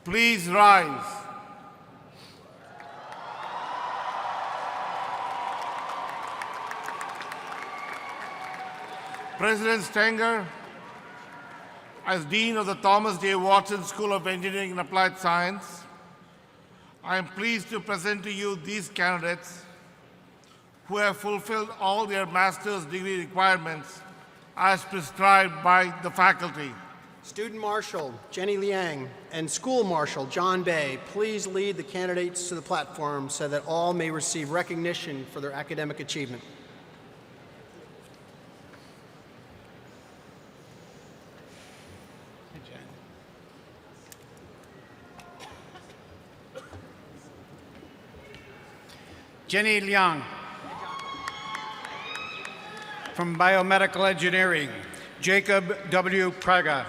M: please rise? President Stenger, as Dean of the Thomas J. Watson School of Engineering and Applied Science, I am pleased to present to you these candidates who have fulfilled all their master's degree requirements as prescribed by the faculty.
D: Student Marshal Jenny Liang and School Marshal John Bay, please lead the candidates to the platform so that all may receive recognition for their academic achievement.
I: Jenny Liang. From Biomedical Engineering, Jacob W. Praga.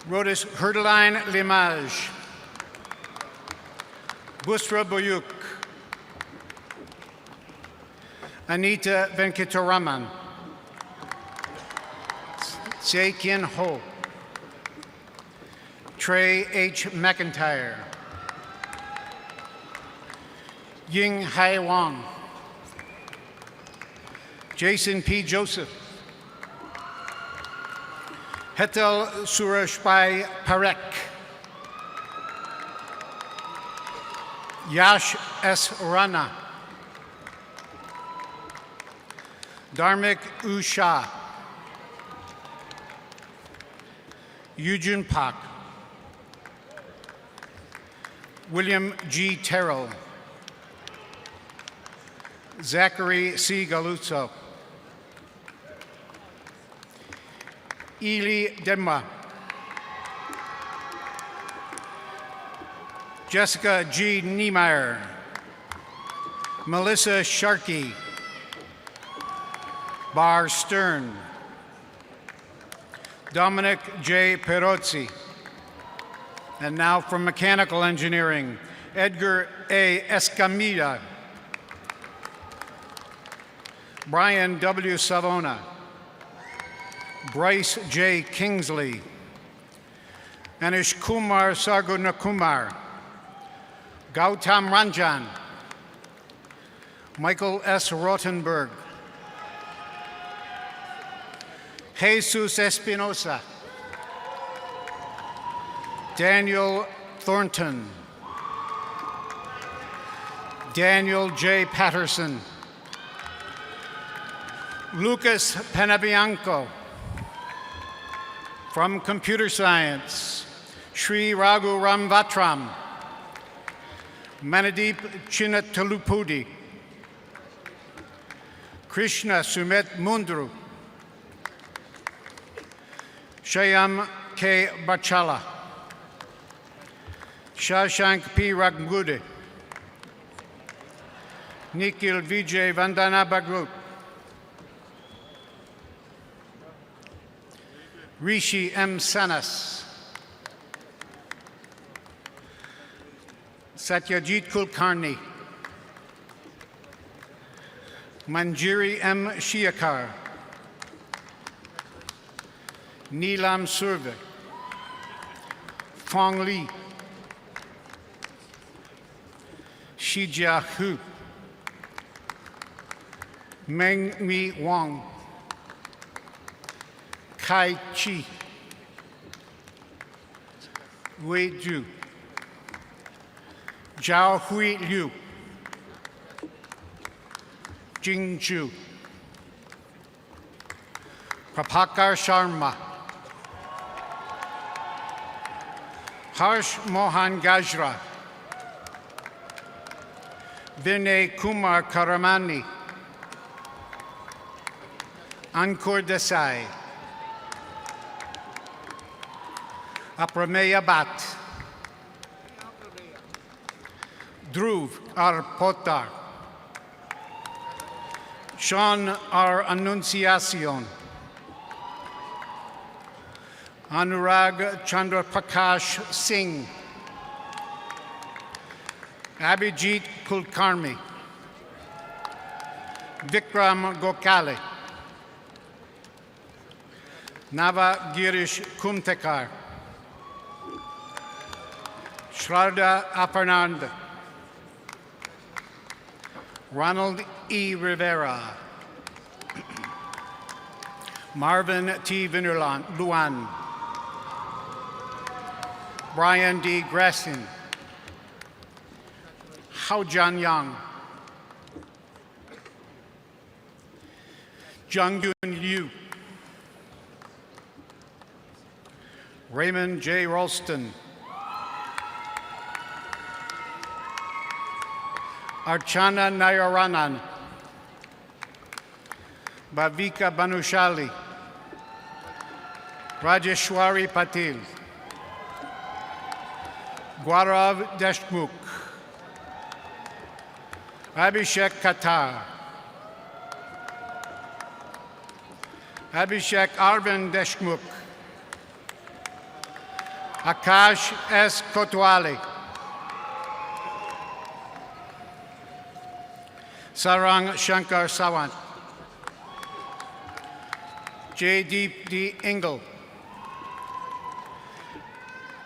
I: Rodis Herdeline Limage. Busra Boyuk. Anita Venkataraman. Se Kien Ho. Trey H. McIntyre. Ying Hai Wang. Jason P. Joseph. Hetal Surashpai Parek. Yash S. Rana. Dharmik Usha. Yujun Pak. William G. Terrell. Zachary C. Galuzzo. Eli Denma. Jessica G. Niemeyer. Melissa Sharkey. Bar Stern. Dominic J. Perozzi. And now from Mechanical Engineering, Edgar A. Escamilla. Brian W. Savona. Bryce J. Kingsley. Anish Kumar Sargunakumar. Gautam Ranjan. Michael S. Rothenberg. Jesus Espinosa. Daniel Thornton. Daniel J. Patterson. Lucas Penabianco. From Computer Science, Sri Raghu Ramvatram. Manadeep Chinnatalupudi. Krishna Sumet Mundru. Shyam K. Bachala. Shashank P. Raghude. Nikhil Vijay Vandanabagut. Rishi M. Sanas. Satyajit Kulkarni. Manjiri M. Shiakar. Neelam Surve. Fong Li. Shijia Hu. Meng Mi Wang. Kai Chi. Wei Ju. Zhao Hui Liu. Jing Chu. Prabhakar Sharma. Harsh Mohan Gajra. Vinay Kumar Karamani. Ankur Desai. Aprameya Bhatt. Dhruv R. Potar. Sean R. Annunciacion. Anurag Chandra Prakash Singh. Abhijit Kulkarmi. Vikram Gokale. Nava Girish Kumtekar. Shraddha Aparnand. Ronald E. Rivera. Marvin T. Luan, Brian D. Grassin, Hao Jian Yang, Jung Yun Liu, Raymond J. Ralston, Archana Nayaranan, Bhavika Banushali, Rajeshwari Patil, Gaurav Deshmukh, Abhishek Katar, Abhishek Arvind Deshmukh, Akash S. Kotwale, Sarang Shankar Sawant, Jaydeep D. Engel,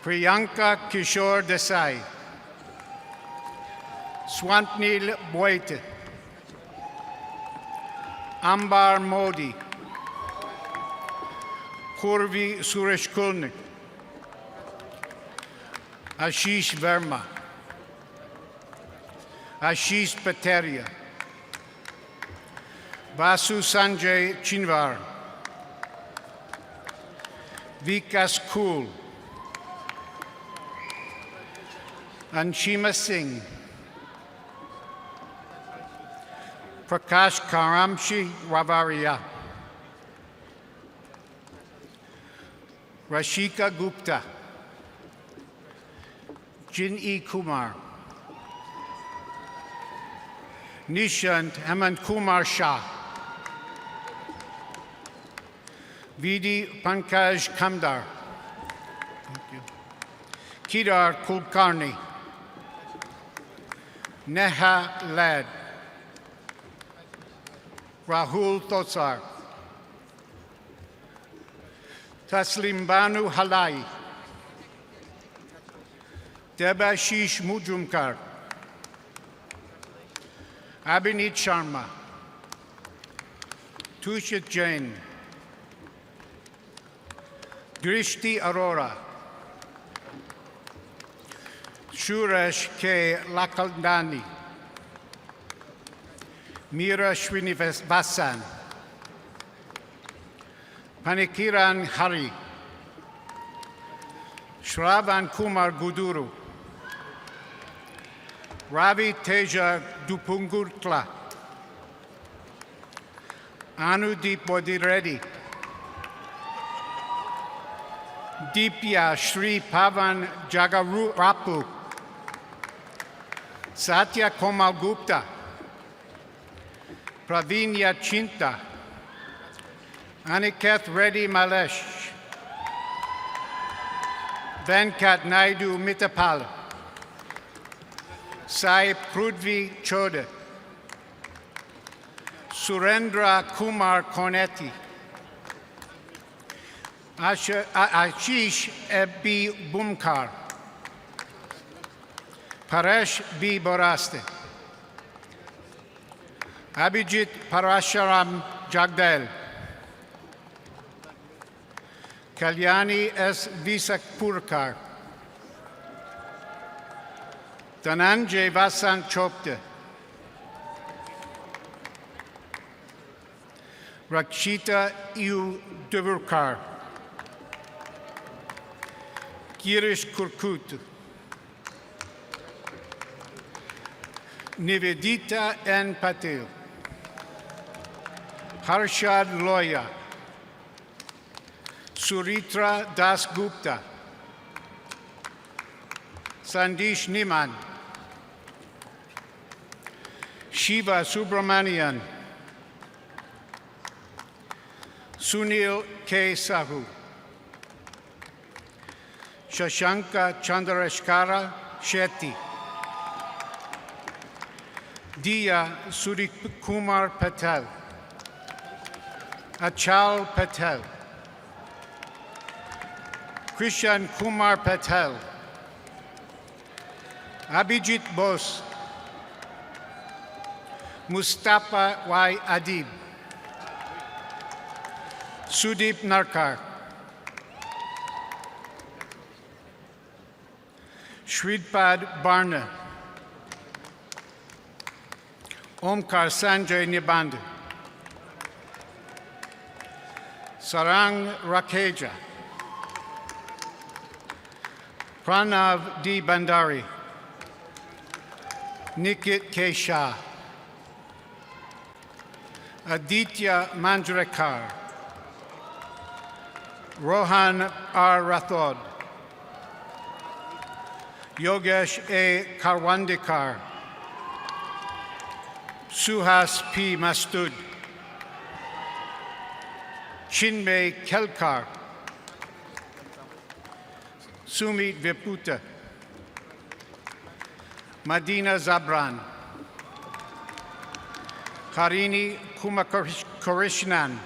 I: Priyanka Kishore Desai, Swantnil Boite, Ambar Modi, Purvi Suresh Kulnik, Ashish Verma, Ashish Pateria, Vasu Sanjay Chinvar, Vikas Kool, Anshima Singh, Prakash Karamshi Ravaria, Rashika Gupta, Jin E. Kumar, Nishant Hemant Kumar Shah, Vidi Pankaj Kamdar, Kedar Kulkarni, Neha Lad, Rahul Tosar, Taslim Banu Halai, Debashish Mujumkar, Abhinit Sharma, Tushit Jain, Drishti Arora, Suresh K. Lakaldani, Meera Srinivasan, Panikiran Hari, Shravan Kumar Guduru, Ravi Teja Dupungurtla, Anudeep Bodireddy, Deepya Shri Pavan Jagarapu, Satya Komal Gupta, Pravinya Chinta, Aniket Reddy Malesh, Venkat Naidu Mitapal, Sai Prudvi Chode, Surendra Kumar Konetti, Ashish B. Bumkar, Paresh B. Boraste, Abhijit Parasharam Jagdal, Kalyani S. Visakpurkar, Dhananjay Vasant Chopte, Rakshita U. Devurkar, Girish Kurkut, Nivedita N. Patel, Harshad Loya, Suritra Das Gupta, Sandesh Niman, Shiva Subramanian, Sunil K. Sahu, Shashanka Chandrashkara Shetty, Diya Surikumar Patel, Achal Patel, Krishan Kumar Patel, Abhijit Bose, Mustafa Y. Adib, Sudeep Narkar. Shridpad Barna. Omkar Sanjay Niband. Sarang Rakeja. Pranav D. Bandari. Nikit K. Shah. Aditya Manjrekar. Rohan R. Rathod. Yogesh A. Karwandikar. Suhas P. Mastud. Chinmay Kelkar. Sumit Viputa. Madina Zabran. Harini Kumakarishnan.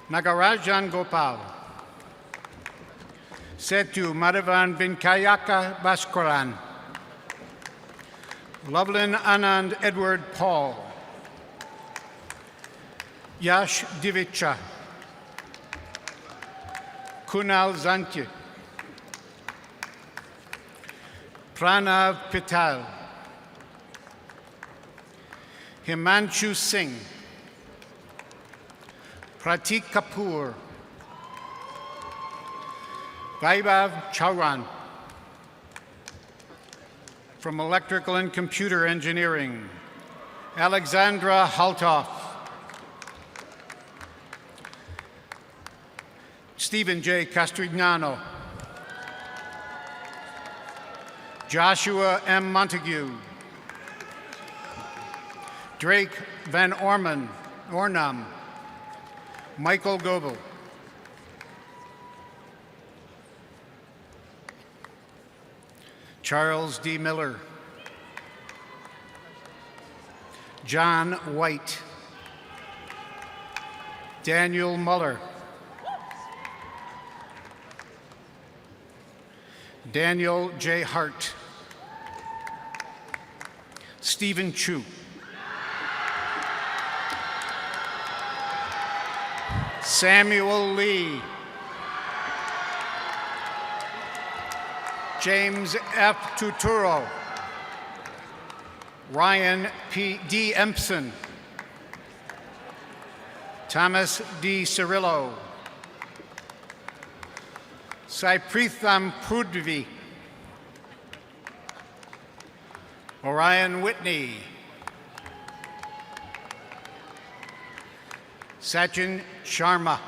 I: Nagarajan Gopal. Setu Madhavan Vinkayaka Bhaskaran. Loveland Anand Edward Paul. Yash Divicha. Kunal Zantye. Pranav Pital. Himanshu Singh. Pratik Kapoor. Vaibhav Chauran. From Electrical and Computer Engineering, Alexandra Haltoff. Stephen J. Castrignano. Joshua M. Montague. Drake Van Ornam. Michael Goebel. Charles D. Miller. John White. Daniel Muller. Daniel J. Hart. Stephen Chu. Samuel Lee. James F. Tuturo. Ryan D. Empson. Thomas D. Cirillo. Saipritham Prudvi. Orion Whitney. Sachin Sharma.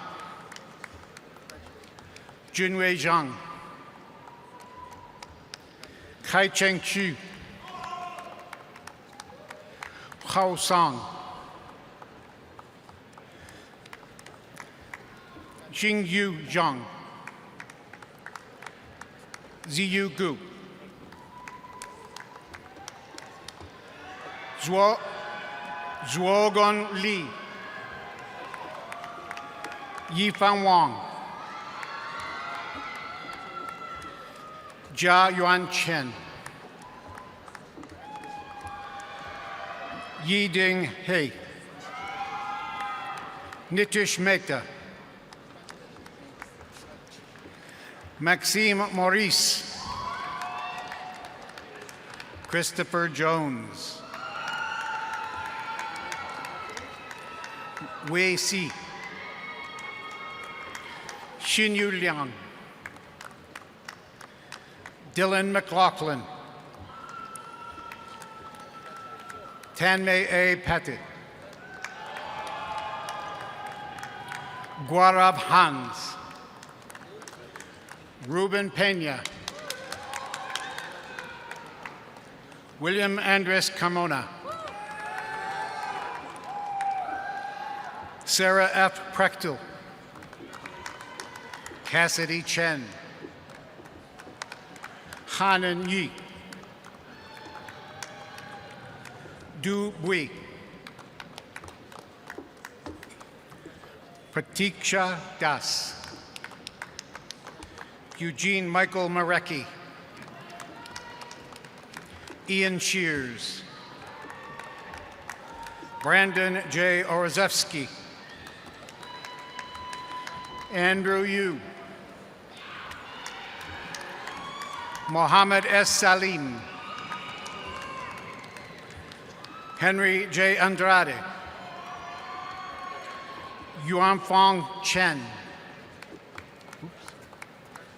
I: Junwei Zhang. Kai Cheng Chu. Hao Song. Jingyu Zhang. Ziyu Gu. Zuogon Li. Yifan Wang. Jia Yuan Chen. Yiding He. Nitish Mehta. Maxime Maurice. Christopher Jones. Wei Si. Xinyu Liang. Dylan McLaughlin. Tanmay A. Petit. Guarab Hans. Ruben Pena. William Andres Carmona. Sarah F. Prechtel. Cassidy Chen. Hanan Yi. Du Bui. Pratiksha Das. Eugene Michael Marecki. Ian Shears. Brandon J. Orozevsky. Andrew Yu. Mohammed S. Salim. Henry J. Andrade. Yuanfang Chen.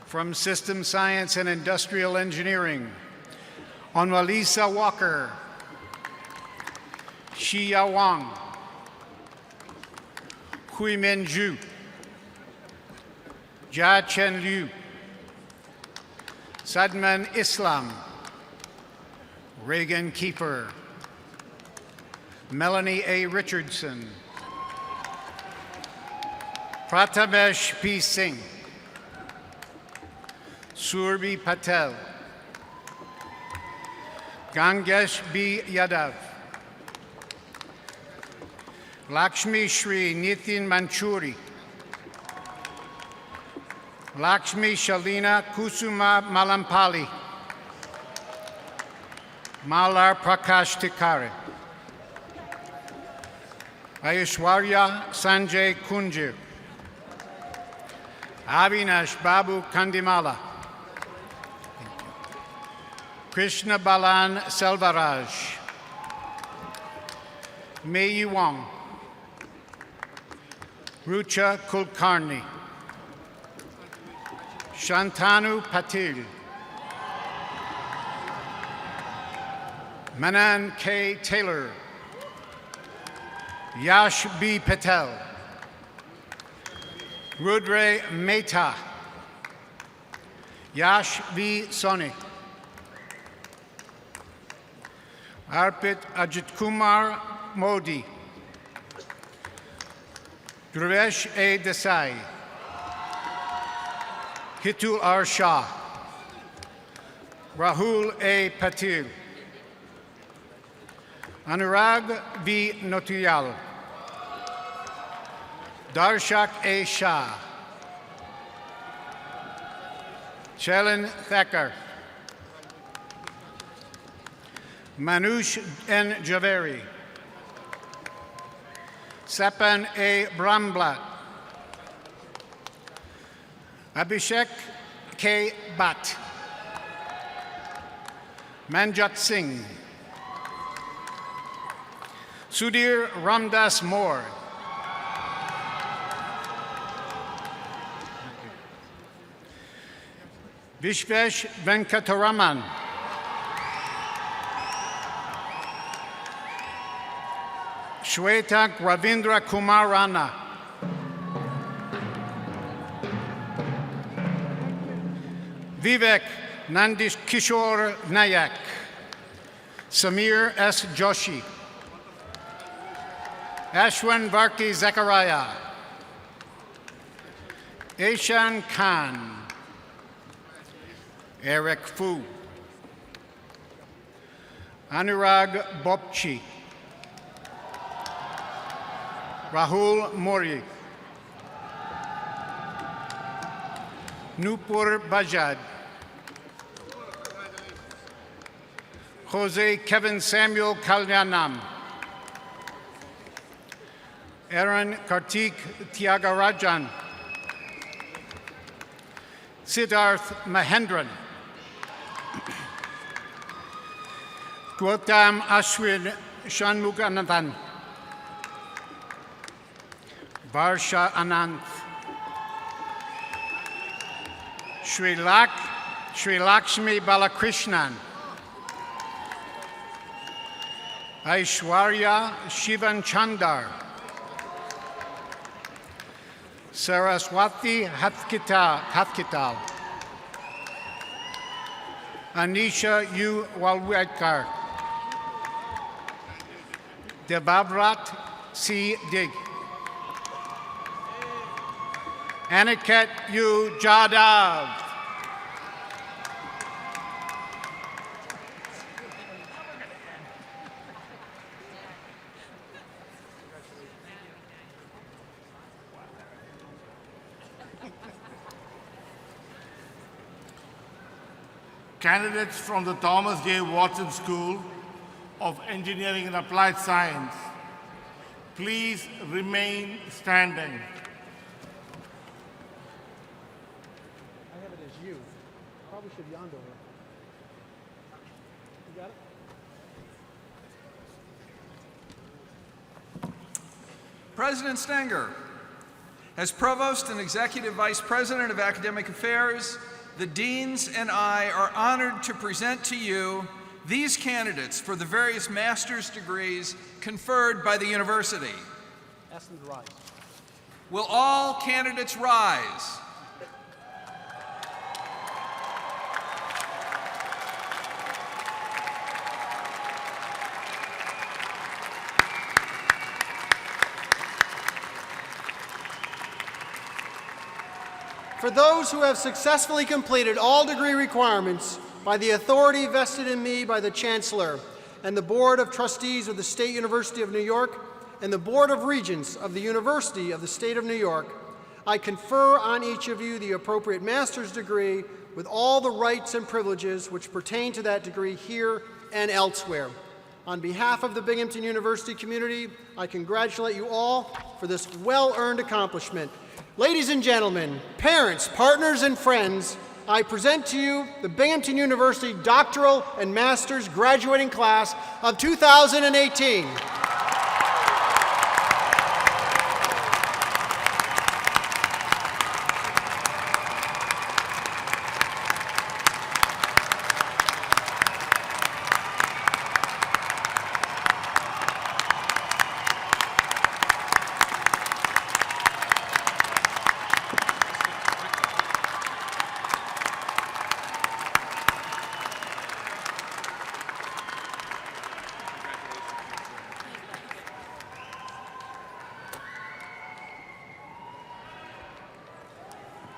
I: From System Science and Industrial Engineering, Onwalisa Walker. Xia Wang. Hui Min Zhu. Jia Chen Liu. Sadman Islam. Reagan Keeper. Melanie A. Richardson. Pratamesh P. Singh. Surbi Patel. Gangesh B. Yadav. Lakshmi Shri Nitin Manchuri. Lakshmi Shalina Kusuma Malampali. Malar Prakash Tikare. Ayushwarya Sanjay Kunju. Avinash Babu Kandimala. Krishna Balan Selvaraj. Mei Wong. Rucha Kulkarni. Shantanu Patil. Manan K. Taylor. Yash B. Patel. Rudre Mehta. Yash V. Soni. Arpit Ajit Kumar Modi. Dhruvesh A. Desai. Hitul R. Shah. Rahul A. Patil. Anurag V. Notiyal. Darshak A. Shah. Shailen Thakkar. Manush N. Javeri. Sapan A. Bramblat. Abhishek K. Bhatt. Manjat Singh. Sudhir Ramdas Moore. Vishvesh Venkataraman. Shweta Ravindra Kumar Rana. Vivek Nandish Kishore Nayak. Samir S. Joshi. Ashwin Varki Zachariah. Eshan Khan. Eric Fu. Anurag Bopchi. Rahul Mori. Nupur Bajad. Jose Kevin Samuel Kalyanam. Aaron Kartik Tyagarajan. Siddharth Mahendran. Gautam Ashwin Shanmuganathan. Varsha Anant. Sri Lakshmi Balakrishnan. Aishwarya Shivan Chandar. Saraswati Hathkital. Anisha U. Walwekar. Devavrat C. Dig. Aniket U. Jadav.
M: Candidates from the Thomas J. Watson School of Engineering and Applied Science, please remain standing.
D: Bishop Yondo. You got it?
E: President Stenger, as Provost and Executive Vice President of Academic Affairs, the deans and I are honored to present to you these candidates for the various master's degrees conferred by the university.
D: Ask them to rise.
E: Will all candidates rise?
D: For those who have successfully completed all degree requirements by the authority vested in me by the Chancellor and the Board of Trustees of the State University of New York and the Board of Regents of the University of the State of New York, I confer on each of you the appropriate master's degree with all the rights and privileges which pertain to that degree here and elsewhere. On behalf of the Binghamton University community, I congratulate you all for this well-earned accomplishment. Ladies and gentlemen, parents, partners, and friends, I present to you the Binghamton University Doctoral and Master's graduating class of 2018.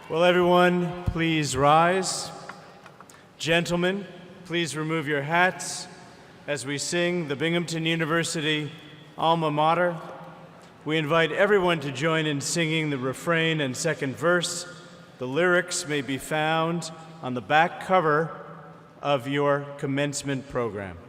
B: Will everyone please rise? Gentlemen, please remove your hats as we sing the Binghamton University alma mater. We invite everyone to join in singing the refrain and second verse. The lyrics may be found on the back cover of your commencement program.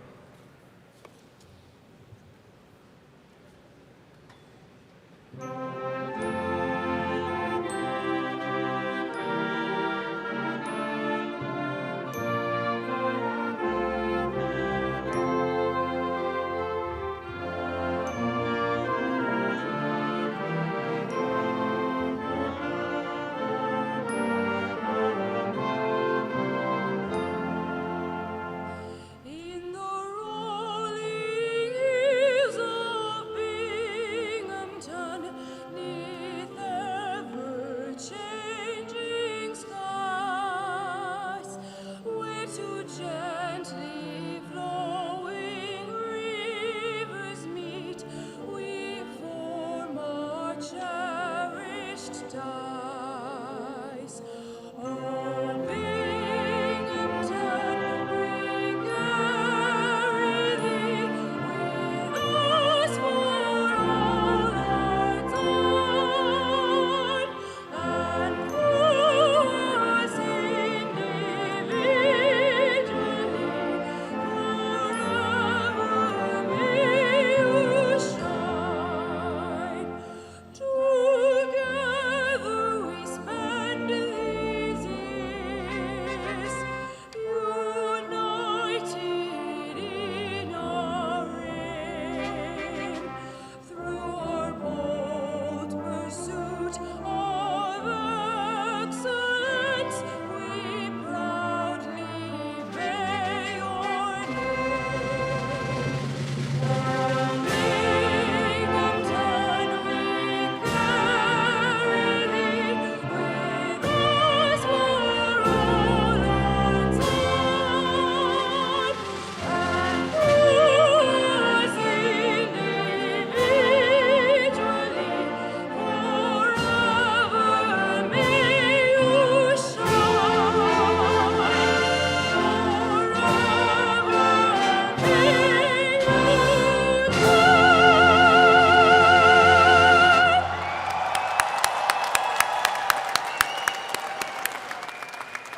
C: In the rolling hills of Binghamton, 'neath ever-changing skies, where two gently flowing rivers meet, we form our cherished ties. Oh, Binghamton, we carry thee with us for all our time, and through us individually, forever may you shine. Together we spend these years, united in our aim, through our bold pursuit of excellence, we proudly bear your name. Binghamton, we carry thee with us for all our time, and through us individually, forever may you shine. Forever may you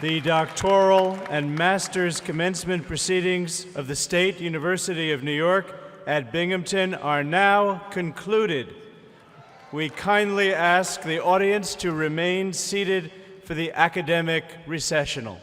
B: The doctoral and master's commencement proceedings of the State University of New York at Binghamton are now concluded. We kindly ask the audience to remain seated for the academic recessional.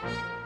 C: Thank you.